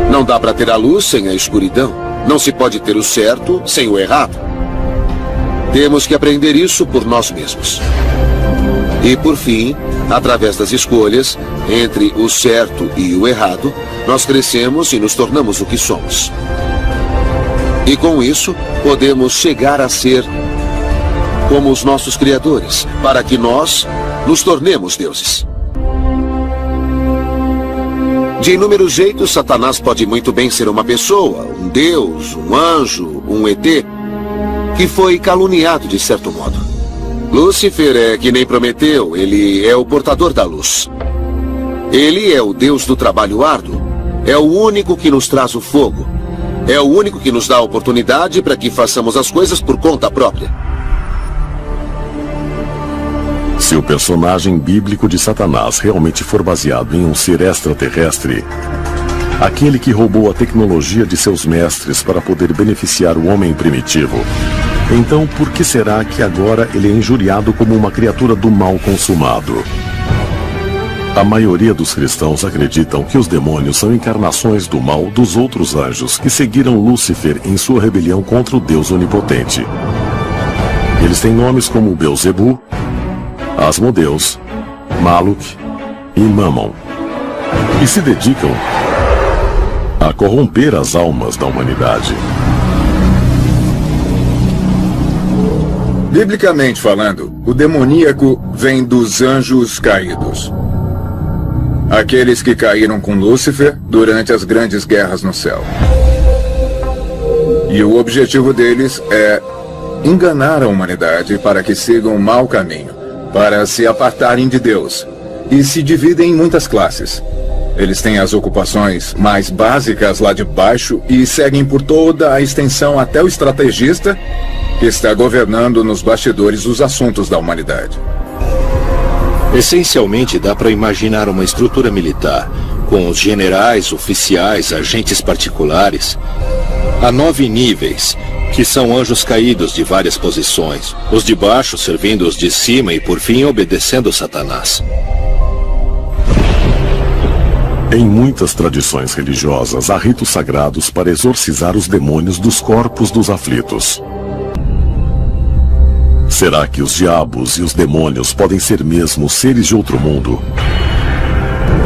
Não dá para ter a luz sem a escuridão. Não se pode ter o certo sem o errado. Temos que aprender isso por nós mesmos. E por fim, através das escolhas entre o certo e o errado, nós crescemos e nos tornamos o que somos. E com isso, podemos chegar a ser como os nossos criadores, para que nós nos tornemos deuses. De inúmeros jeitos, Satanás pode muito bem ser uma pessoa, um deus, um anjo, um ET, que foi caluniado de certo modo. Lúcifer é que nem Prometeu, ele é o portador da luz. Ele é o deus do trabalho árduo, é o único que nos traz o fogo, é o único que nos dá a oportunidade para que façamos as coisas por conta própria. Se o personagem bíblico de Satanás realmente for baseado em um ser extraterrestre, aquele que roubou a tecnologia de seus mestres para poder beneficiar o homem primitivo, então por que será que agora ele é injuriado como uma criatura do mal consumado? A maioria dos cristãos acreditam que os demônios são encarnações do mal dos outros anjos que seguiram Lúcifer em sua rebelião contra o Deus onipotente. Eles têm nomes como Belzebu, Asmodeus, Maluk e Mammon, e se dedicam a corromper as almas da humanidade. Biblicamente falando, o demoníaco vem dos anjos caídos. Aqueles que caíram com Lúcifer durante as grandes guerras no céu. E o objetivo deles é enganar a humanidade para que sigam um mau caminho, para se apartarem de Deus, e se dividem em muitas classes. Eles têm as ocupações mais básicas lá de baixo e seguem por toda a extensão até o estrategista, que está governando nos bastidores os assuntos da humanidade. Essencialmente, dá para imaginar uma estrutura militar, com os generais, oficiais, agentes particulares, a 9 níveis, que são anjos caídos de várias posições, os de baixo servindo os de cima e, por fim, obedecendo Satanás. Em muitas tradições religiosas, há ritos sagrados para exorcizar os demônios dos corpos dos aflitos. Será que os diabos e os demônios podem ser mesmo seres de outro mundo?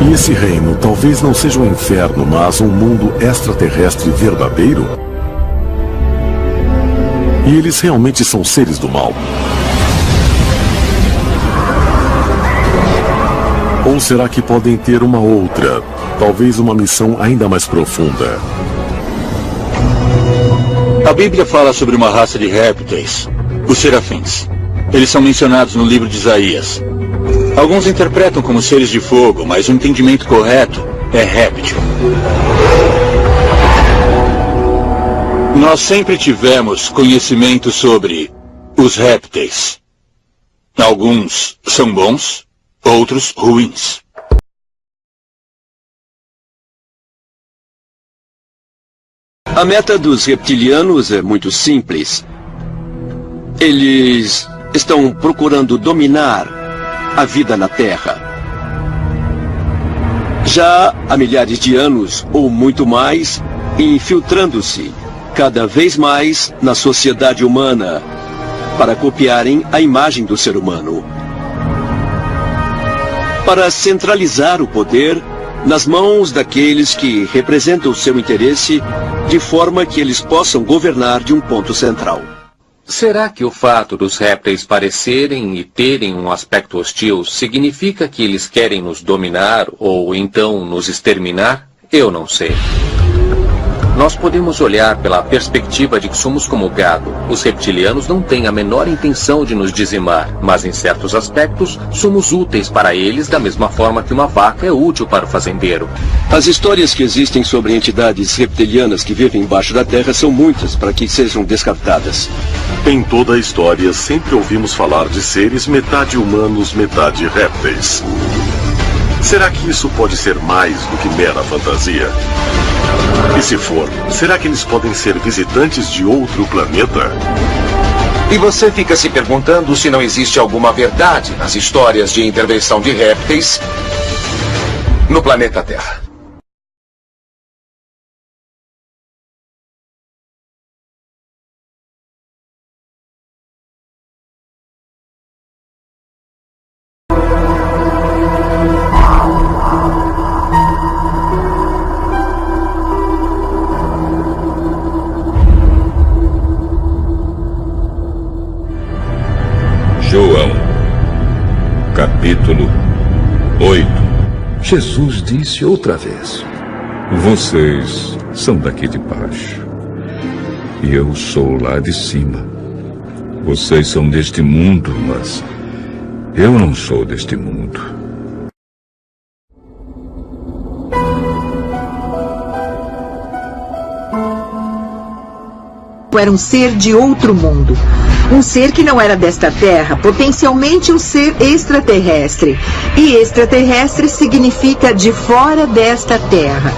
E esse reino talvez não seja um inferno, mas um mundo extraterrestre verdadeiro? E eles realmente são seres do mal? Ou será que podem ter uma outra, talvez uma missão ainda mais profunda? A Bíblia fala sobre uma raça de répteis, os serafins. Eles são mencionados no livro de Isaías. Alguns interpretam como seres de fogo, mas o entendimento correto é réptil. Nós sempre tivemos conhecimento sobre os répteis. Alguns são bons, outros ruins. A meta dos reptilianos é muito simples. Eles estão procurando dominar a vida na Terra. Já há milhares de anos, ou muito mais, infiltrando-se cada vez mais na sociedade humana para copiarem a imagem do ser humano. Para centralizar o poder nas mãos daqueles que representam o seu interesse, de forma que eles possam governar de um ponto central. Será que o fato dos répteis parecerem e terem um aspecto hostil significa que eles querem nos dominar ou então nos exterminar? Eu não sei. Nós podemos olhar pela perspectiva de que somos como gado. Os reptilianos não têm a menor intenção de nos dizimar, mas em certos aspectos somos úteis para eles da mesma forma que uma vaca é útil para o fazendeiro. As histórias que existem sobre entidades reptilianas que vivem embaixo da terra são muitas para que sejam descartadas. Em toda a história, sempre ouvimos falar de seres metade humanos, metade répteis. Será que isso pode ser mais do que mera fantasia? E se for, será que eles podem ser visitantes de outro planeta? E você fica se perguntando se não existe alguma verdade nas histórias de intervenção de répteis no planeta Terra. João, capítulo 8. Jesus disse outra vez: vocês são daqui de baixo, e eu sou lá de cima. Vocês são deste mundo, mas eu não sou deste mundo. Era um ser de outro mundo. Um ser que não era desta terra, potencialmente um ser extraterrestre. E extraterrestre significa de fora desta terra.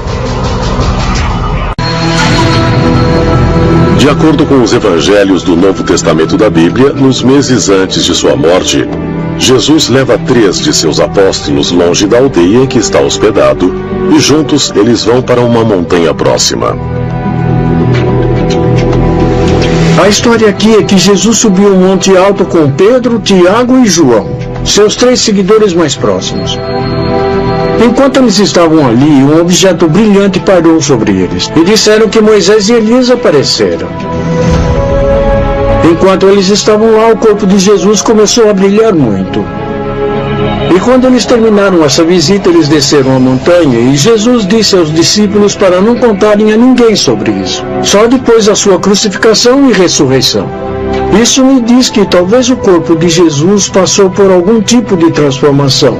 De acordo com os evangelhos do Novo Testamento da Bíblia, nos meses antes de sua morte, Jesus leva 3 de seus apóstolos longe da aldeia em que está hospedado, e juntos eles vão para uma montanha próxima. A história aqui é que Jesus subiu um monte alto com Pedro, Tiago e João, seus 3 seguidores mais próximos. Enquanto eles estavam ali, um objeto brilhante pairou sobre eles, e disseram que Moisés e Elias apareceram. Enquanto eles estavam lá, o corpo de Jesus começou a brilhar muito. E quando eles terminaram essa visita, eles desceram a montanha e Jesus disse aos discípulos para não contarem a ninguém sobre isso, só depois da sua crucificação e ressurreição. Isso me diz que talvez o corpo de Jesus passou por algum tipo de transformação,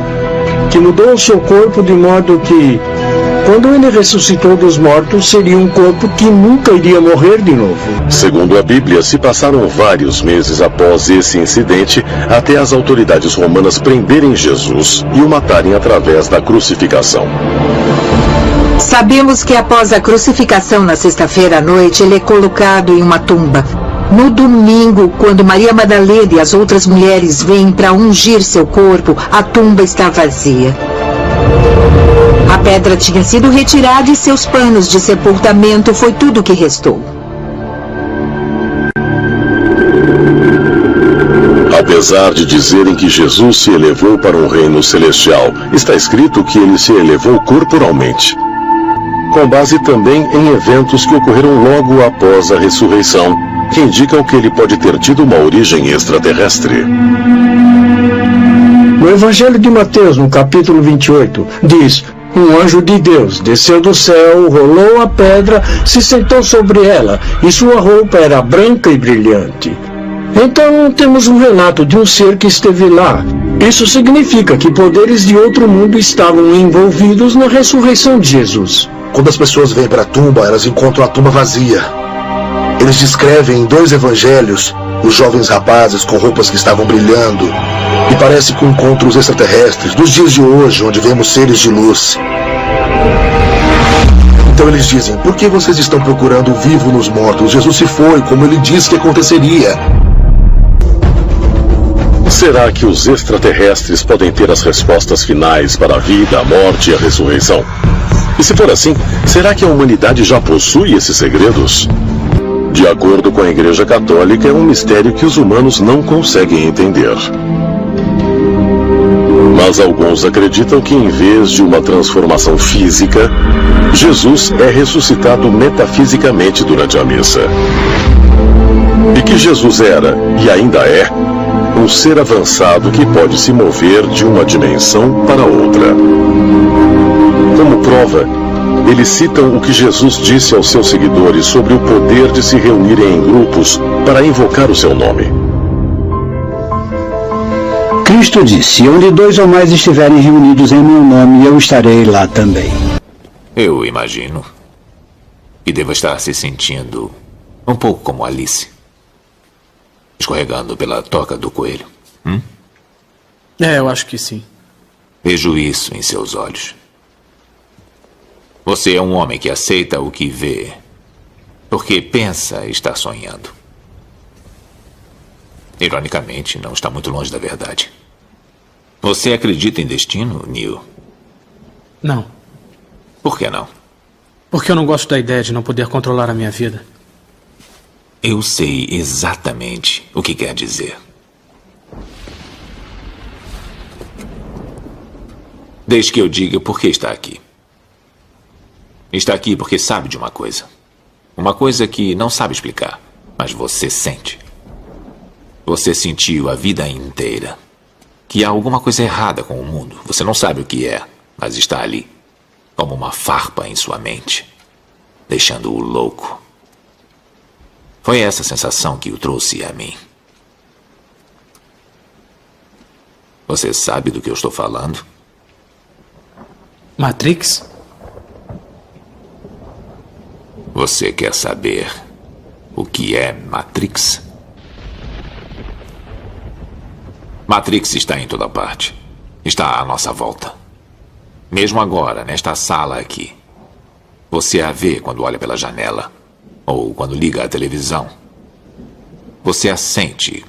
que mudou o seu corpo de modo que, quando ele ressuscitou dos mortos, seria um corpo que nunca iria morrer de novo. Segundo a Bíblia, se passaram vários meses após esse incidente até as autoridades romanas prenderem Jesus e o matarem através da crucificação. Sabemos que após a crucificação na sexta-feira à noite, ele é colocado em uma tumba. No domingo, quando Maria Madalena e as outras mulheres vêm para ungir seu corpo, a tumba está vazia. A pedra tinha sido retirada e seus panos de sepultamento foi tudo que restou. Apesar de dizerem que Jesus se elevou para um reino celestial, está escrito que ele se elevou corporalmente, com base também em eventos que ocorreram logo após a ressurreição, que indicam que ele pode ter tido uma origem extraterrestre. No Evangelho de Mateus, no capítulo 28, diz: um anjo de Deus desceu do céu, rolou a pedra, se sentou sobre ela, e sua roupa era branca e brilhante. Então temos um relato de um ser que esteve lá. Isso significa que poderes de outro mundo estavam envolvidos na ressurreição de Jesus. Quando as pessoas vêm para a tumba, elas encontram a tumba vazia. Eles descrevem em 2 evangelhos os jovens rapazes com roupas que estavam brilhando, e parece com encontros extraterrestres dos dias de hoje, onde vemos seres de luz. Então eles dizem: por que vocês estão procurando o vivo nos mortos? Jesus se foi, como ele disse que aconteceria. Será que os extraterrestres podem ter as respostas finais para a vida, a morte e a ressurreição? E se for assim, será que a humanidade já possui esses segredos? De acordo com a Igreja Católica, é um mistério que os humanos não conseguem entender. Mas alguns acreditam que, em vez de uma transformação física, Jesus é ressuscitado metafisicamente durante a missa. E que Jesus era, e ainda é, um ser avançado que pode se mover de uma dimensão para outra. Como prova, eles citam o que Jesus disse aos seus seguidores sobre o poder de se reunirem em grupos para invocar o seu nome. Cristo disse: onde 2 ou mais estiverem reunidos em meu nome, eu estarei lá também. Eu imagino que deva estar se sentindo um pouco como Alice, escorregando pela toca do coelho. Eu acho que sim. Vejo isso em seus olhos. Você é um homem que aceita o que vê, porque pensa estar sonhando. Ironicamente, não está muito longe da verdade. Você acredita em destino, Neil? Não. Por que não? Porque eu não gosto da ideia de não poder controlar a minha vida. Eu sei exatamente o que quer dizer. Deixe que eu diga por que está aqui. Está aqui porque sabe de uma coisa. Uma coisa que não sabe explicar, mas você sente. Você sentiu a vida inteira que há alguma coisa errada com o mundo. Você não sabe o que é, mas está ali, como uma farpa em sua mente, deixando-o louco. Foi essa sensação que o trouxe a mim. Você sabe do que eu estou falando? Matrix? Você quer saber o que é Matrix? Matrix está em toda parte. Está à nossa volta. Mesmo agora, nesta sala aqui. Você a vê quando olha pela janela. Ou quando liga a televisão. Você a sente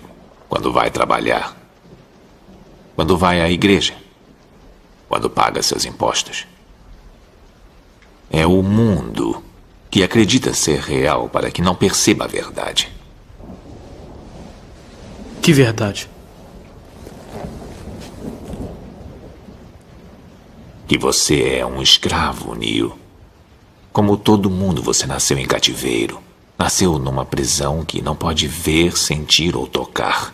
quando vai trabalhar. Quando vai à igreja. Quando paga seus impostos. É o mundo que acredita ser real para que não perceba a verdade. Que verdade? Que você é um escravo, Neil. Como todo mundo, você nasceu em cativeiro. Nasceu numa prisão que não pode ver, sentir ou tocar.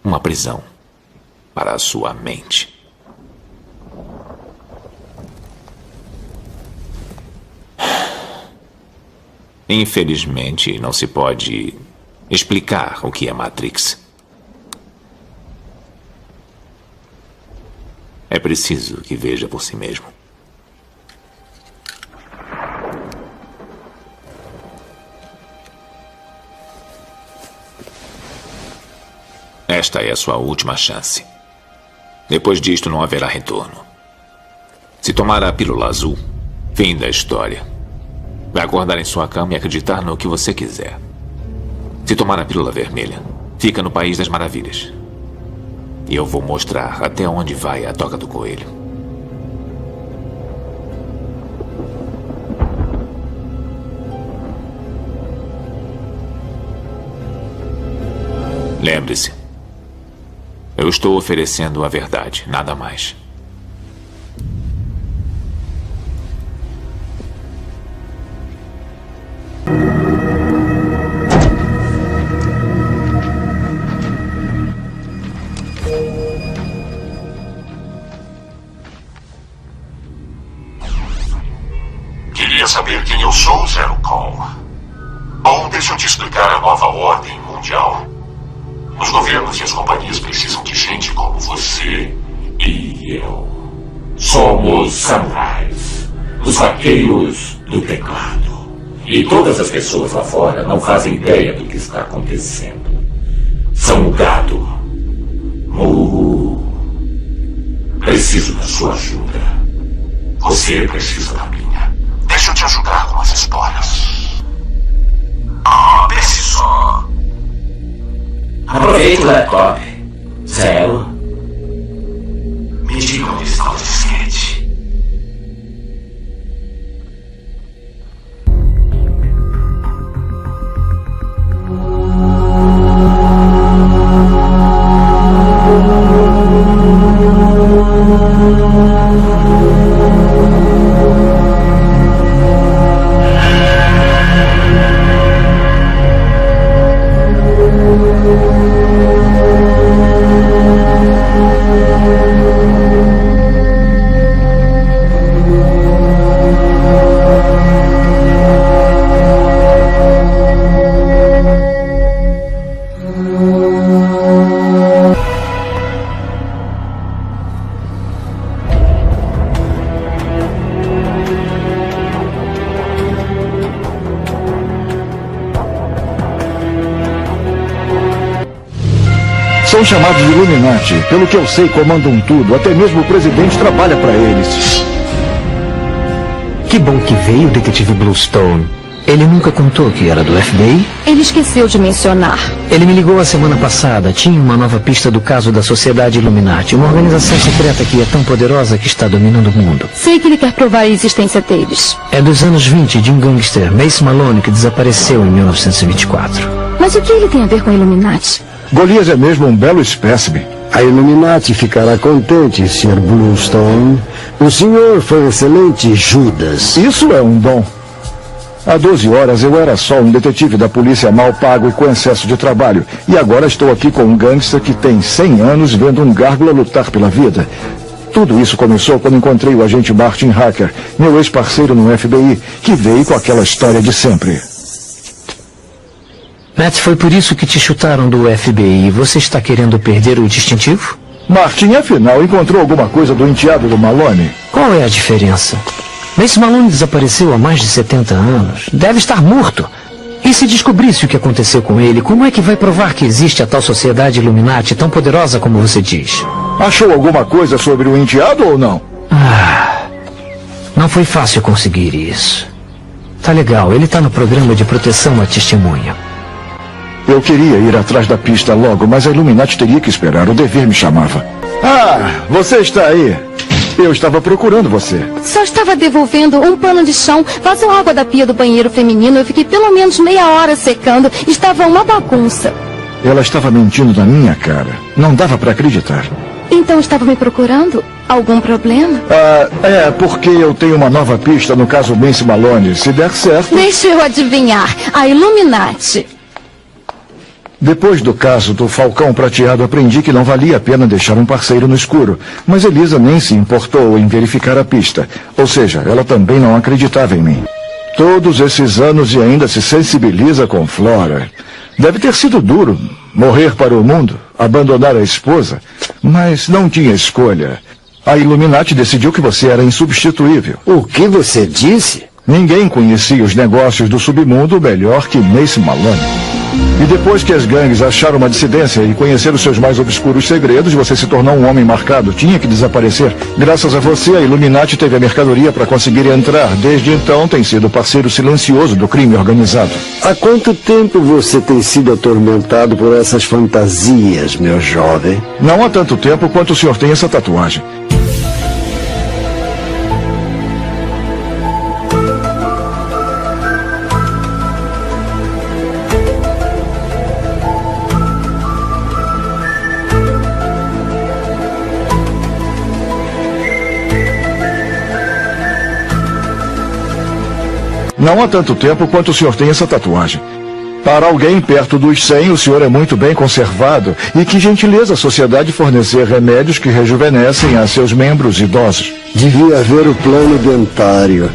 Uma prisão para a sua mente. Infelizmente, não se pode explicar o que é Matrix. É preciso que veja por si mesmo. Esta é a sua última chance. Depois disto não haverá retorno. Se tomar a pílula azul, fim da história. Vai acordar em sua cama e acreditar no que você quiser. Se tomar a pílula vermelha, fica no País das Maravilhas. E eu vou mostrar até onde vai a toca do coelho. Lembre-se, eu estou oferecendo a verdade, nada mais. Queria saber quem eu sou, Zero Call. Bom, deixa eu te explicar a nova ordem mundial. Os governos e as companhias precisam de gente como você e eu. Somos samurais, os vaqueiros do teclado. E todas as pessoas lá fora não fazem ideia do que está acontecendo. São o gado. Preciso da sua ajuda. Você precisa da minha. Deixa eu te ajudar com as histórias. Pense só. Aproveite o laptop. Zero. Me diga onde está o disquete. São chamados de Illuminati. Pelo que eu sei, comandam tudo. Até mesmo o presidente trabalha para eles. Que bom que veio o detetive Bluestone. Ele nunca contou que era do FBI? Ele esqueceu de mencionar. Ele me ligou a semana passada. Tinha uma nova pista do caso da Sociedade Illuminati, uma organização secreta que é tão poderosa que está dominando o mundo. Sei que ele quer provar a existência deles. É dos anos 20, de um gangster, Mace Malone, que desapareceu em 1924. Mas o que ele tem a ver com a Illuminati? Golias é mesmo um belo espécime. A Illuminati ficará contente, Sr. Bluestone. O senhor foi um excelente Judas. Isso é um dom. Há 12 horas eu era só um detetive da polícia mal pago e com excesso de trabalho. E agora estou aqui com um gangster que tem 100 anos vendo um gárgula lutar pela vida. Tudo isso começou quando encontrei o agente Martin Hacker, meu ex-parceiro no FBI, que veio com aquela história de sempre. Matt, foi por isso que te chutaram do FBI. Você está querendo perder o distintivo? Martin, afinal, encontrou alguma coisa do enteado do Malone? Qual é a diferença? Mace Malone desapareceu há mais de 70 anos. Deve estar morto. E se descobrisse o que aconteceu com ele, como é que vai provar que existe a tal sociedade Illuminati tão poderosa como você diz? Achou alguma coisa sobre o enteado ou não? Não foi fácil conseguir isso. Tá legal, ele tá no programa de proteção à testemunha. Eu queria ir atrás da pista logo, mas a Illuminati teria que esperar. O dever me chamava. Ah, você está aí. Eu estava procurando você. Só estava devolvendo um pano de chão. Vazou água da pia do banheiro feminino. Eu fiquei pelo menos meia hora secando. Estava uma bagunça. Ela estava mentindo na minha cara. Não dava para acreditar. Então estava me procurando? Algum problema? Porque eu tenho uma nova pista no caso Mace Malone. Se der certo... Deixa eu adivinhar. A Illuminati. Depois do caso do Falcão Prateado, aprendi que não valia a pena deixar um parceiro no escuro. Mas Elisa nem se importou em verificar a pista. Ou seja, ela também não acreditava em mim. Todos esses anos e ainda se sensibiliza com Flora. Deve ter sido duro morrer para o mundo, abandonar a esposa. Mas não tinha escolha. A Illuminati decidiu que você era insubstituível. O que você disse? Ninguém conhecia os negócios do submundo melhor que Mace Malone. E depois que as gangues acharam uma dissidência e conheceram seus mais obscuros segredos, você se tornou um homem marcado. Tinha que desaparecer. Graças a você, a Illuminati teve a mercadoria para conseguir entrar. Desde então, tem sido parceiro silencioso do crime organizado. Há quanto tempo você tem sido atormentado por essas fantasias, meu jovem? Não há tanto tempo quanto o senhor tem essa tatuagem. Não há tanto tempo quanto o senhor tem essa tatuagem. Para alguém perto dos 100, o senhor é muito bem conservado. E que gentileza a sociedade fornecer remédios que rejuvenescem a seus membros idosos. Devia haver o plano dentário.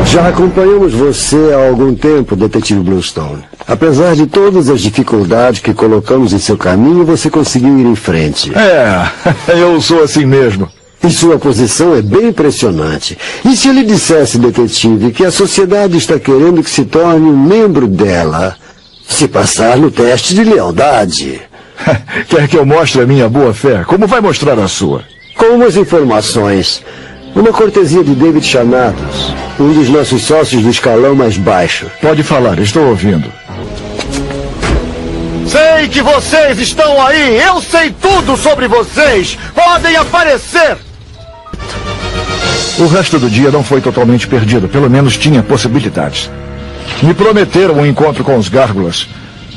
Já acompanhamos você há algum tempo, detetive Bluestone. Apesar de todas as dificuldades que colocamos em seu caminho, você conseguiu ir em frente. Eu sou assim mesmo. E sua posição é bem impressionante. E se eu lhe dissesse, detetive, que a sociedade está querendo que se torne um membro dela, se passar no teste de lealdade? Quer que eu mostre a minha boa fé? Como vai mostrar a sua? Com umas informações. Uma cortesia de David Chanatos, um dos nossos sócios do escalão mais baixo. Pode falar, estou ouvindo. Sei que vocês estão aí! Eu sei tudo sobre vocês! Podem aparecer! O resto do dia não foi totalmente perdido, pelo menos tinha possibilidades. Me prometeram um encontro com os gárgulas.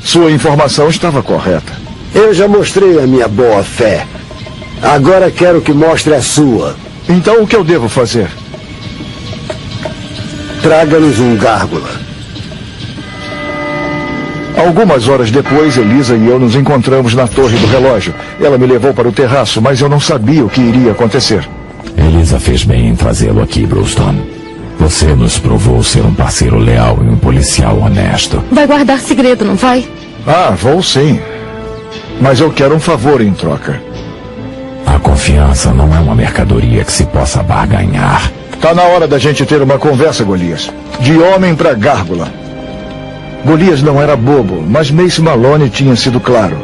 Sua informação estava correta. Eu já mostrei a minha boa fé. Agora quero que mostre a sua. Então o que eu devo fazer? Traga-nos um gárgula. Algumas horas depois, Elisa e eu nos encontramos na torre do relógio. Ela me levou para o terraço, mas eu não sabia o que iria acontecer. Elisa fez bem em trazê-lo aqui, Bluestone. Você nos provou ser um parceiro leal e um policial honesto. Vai guardar segredo, não vai? Vou sim. Mas eu quero um favor em troca. A confiança não é uma mercadoria que se possa barganhar. Tá na hora da gente ter uma conversa, Golias. De homem para gárgula. Golias não era bobo, mas Mace Malone tinha sido claro.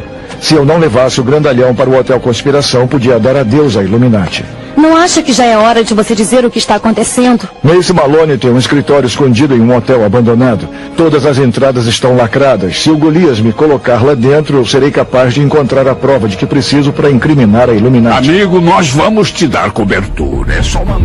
Se eu não levasse o grandalhão para o Hotel Conspiração, podia dar adeus à Illuminati. Não acha que já é hora de você dizer o que está acontecendo? Mace Malone tem um escritório escondido em um hotel abandonado. Todas as entradas estão lacradas. Se o Golias me colocar lá dentro, eu serei capaz de encontrar a prova de que preciso para incriminar a Illuminati. Amigo, nós vamos te dar cobertura. É só uma...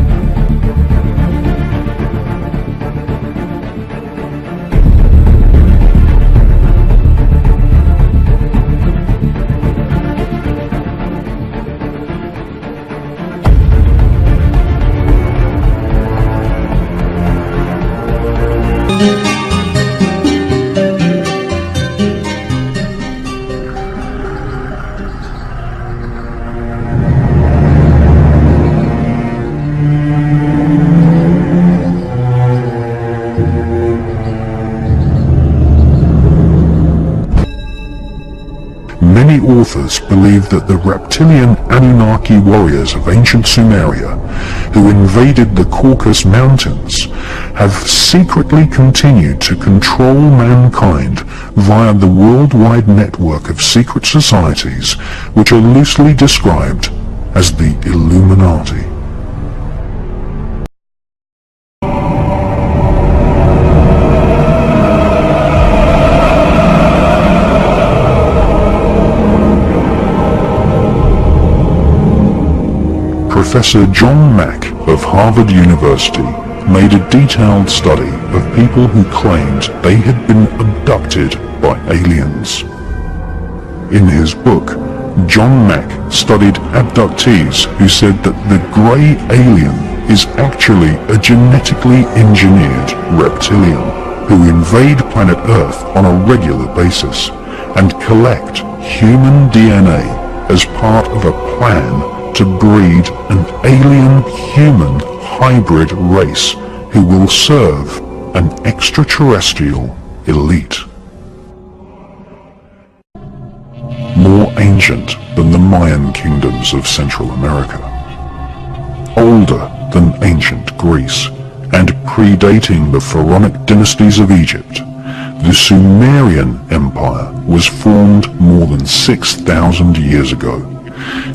Many authors believe that the reptilian Anunnaki warriors of ancient Sumeria, who invaded the Caucasus Mountains, have secretly continued to control mankind via the worldwide network of secret societies which are loosely described as the Illuminati. Professor John Mack of Harvard University made a detailed study of people who claimed they had been abducted by aliens. In his book, John Mack studied abductees who said that the grey alien is actually a genetically engineered reptilian who invade planet Earth on a regular basis and collect human DNA as part of a plan to breed an alien-human hybrid race who will serve an extraterrestrial elite. More ancient than the Mayan kingdoms of Central America, older than ancient Greece, and predating the pharaonic dynasties of Egypt, the Sumerian Empire was formed more than 6,000 years ago,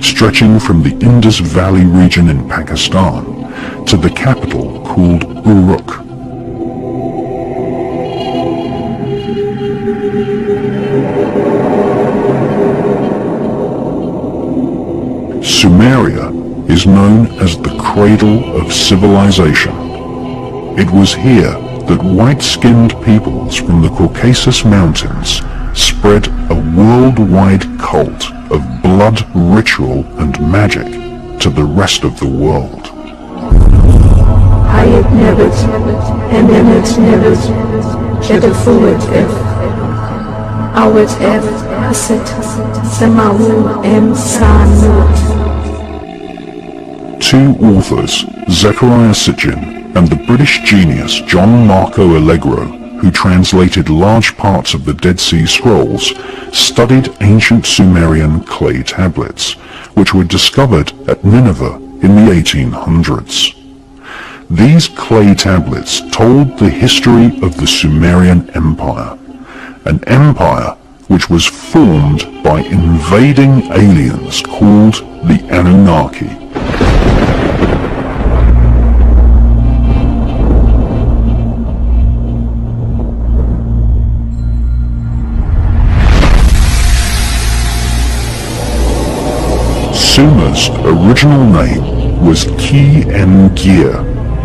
stretching from the Indus Valley region in Pakistan to the capital called Uruk. Sumeria is known as the cradle of civilization. It was here that white-skinned peoples from the Caucasus Mountains spread a worldwide cult of blood ritual and magic to the rest of the world. Hayat Nevet, Emenet Nevet, Kedefuet F, Awet F, Haset, Semawu M. Sanut. Two authors, Zechariah Sitchin and the British genius John Marco Allegro, who translated large parts of the Dead Sea Scrolls, studied ancient Sumerian clay tablets, which were discovered at Nineveh in the 1800s. These clay tablets told the history of the Sumerian Empire, an empire which was formed by invading aliens called the Anunnaki. Sumer's original name was Ki-en-Gir,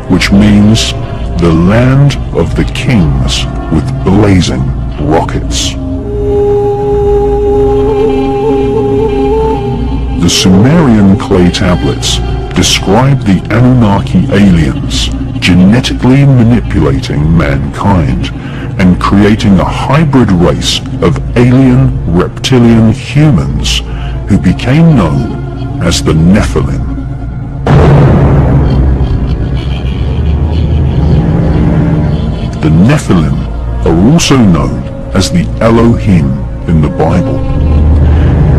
which means the land of the kings with blazing rockets. The Sumerian clay tablets describe the Anunnaki aliens genetically manipulating mankind and creating a hybrid race of alien reptilian humans who became known as the Nephilim. The Nephilim are also known as the Elohim in the Bible.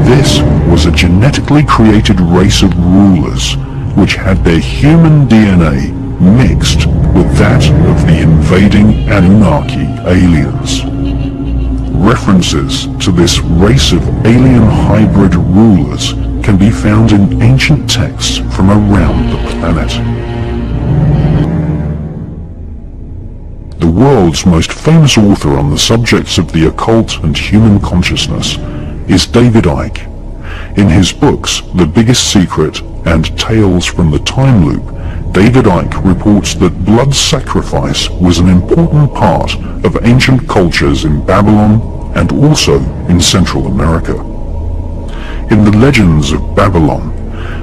This was a genetically created race of rulers which had their human DNA mixed with that of the invading Anunnaki aliens. References to this race of alien hybrid rulers can be found in ancient texts from around the planet. The world's most famous author on the subjects of the occult and human consciousness is David Icke. In his books, The Biggest Secret and Tales from the Time Loop, David Icke reports that blood sacrifice was an important part of ancient cultures in Babylon and also in Central America. In the legends of Babylon,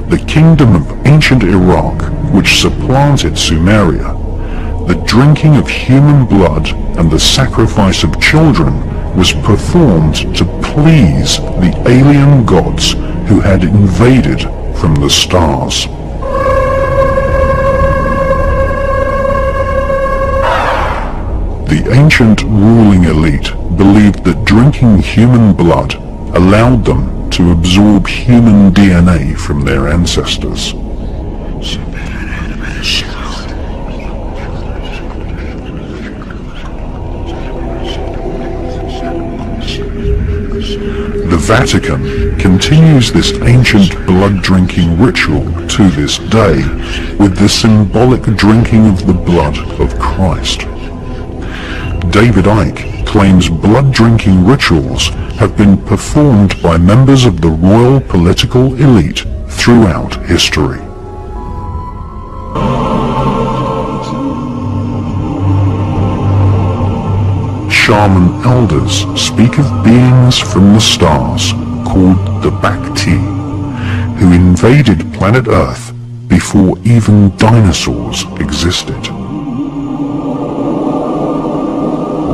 the kingdom of ancient Iraq, which supplanted Sumeria, the drinking of human blood and the sacrifice of children was performed to please the alien gods who had invaded from the stars. The ancient ruling elite believed that drinking human blood allowed them to absorb human DNA from their ancestors. The Vatican continues this ancient blood-drinking ritual to this day with the symbolic drinking of the blood of Christ. David Icke claims blood-drinking rituals have been performed by members of the royal political elite throughout history. Shaman elders speak of beings from the stars called the Bacti, who invaded planet Earth before even dinosaurs existed.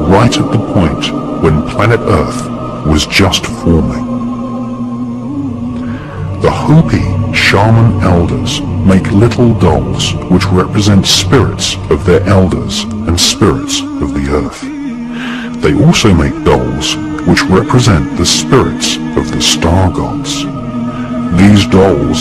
Right at the point when planet Earth was just forming. The Hopi shaman elders make little dolls which represent spirits of their elders and spirits of the Earth. They also make dolls which represent the spirits of the star gods. These dolls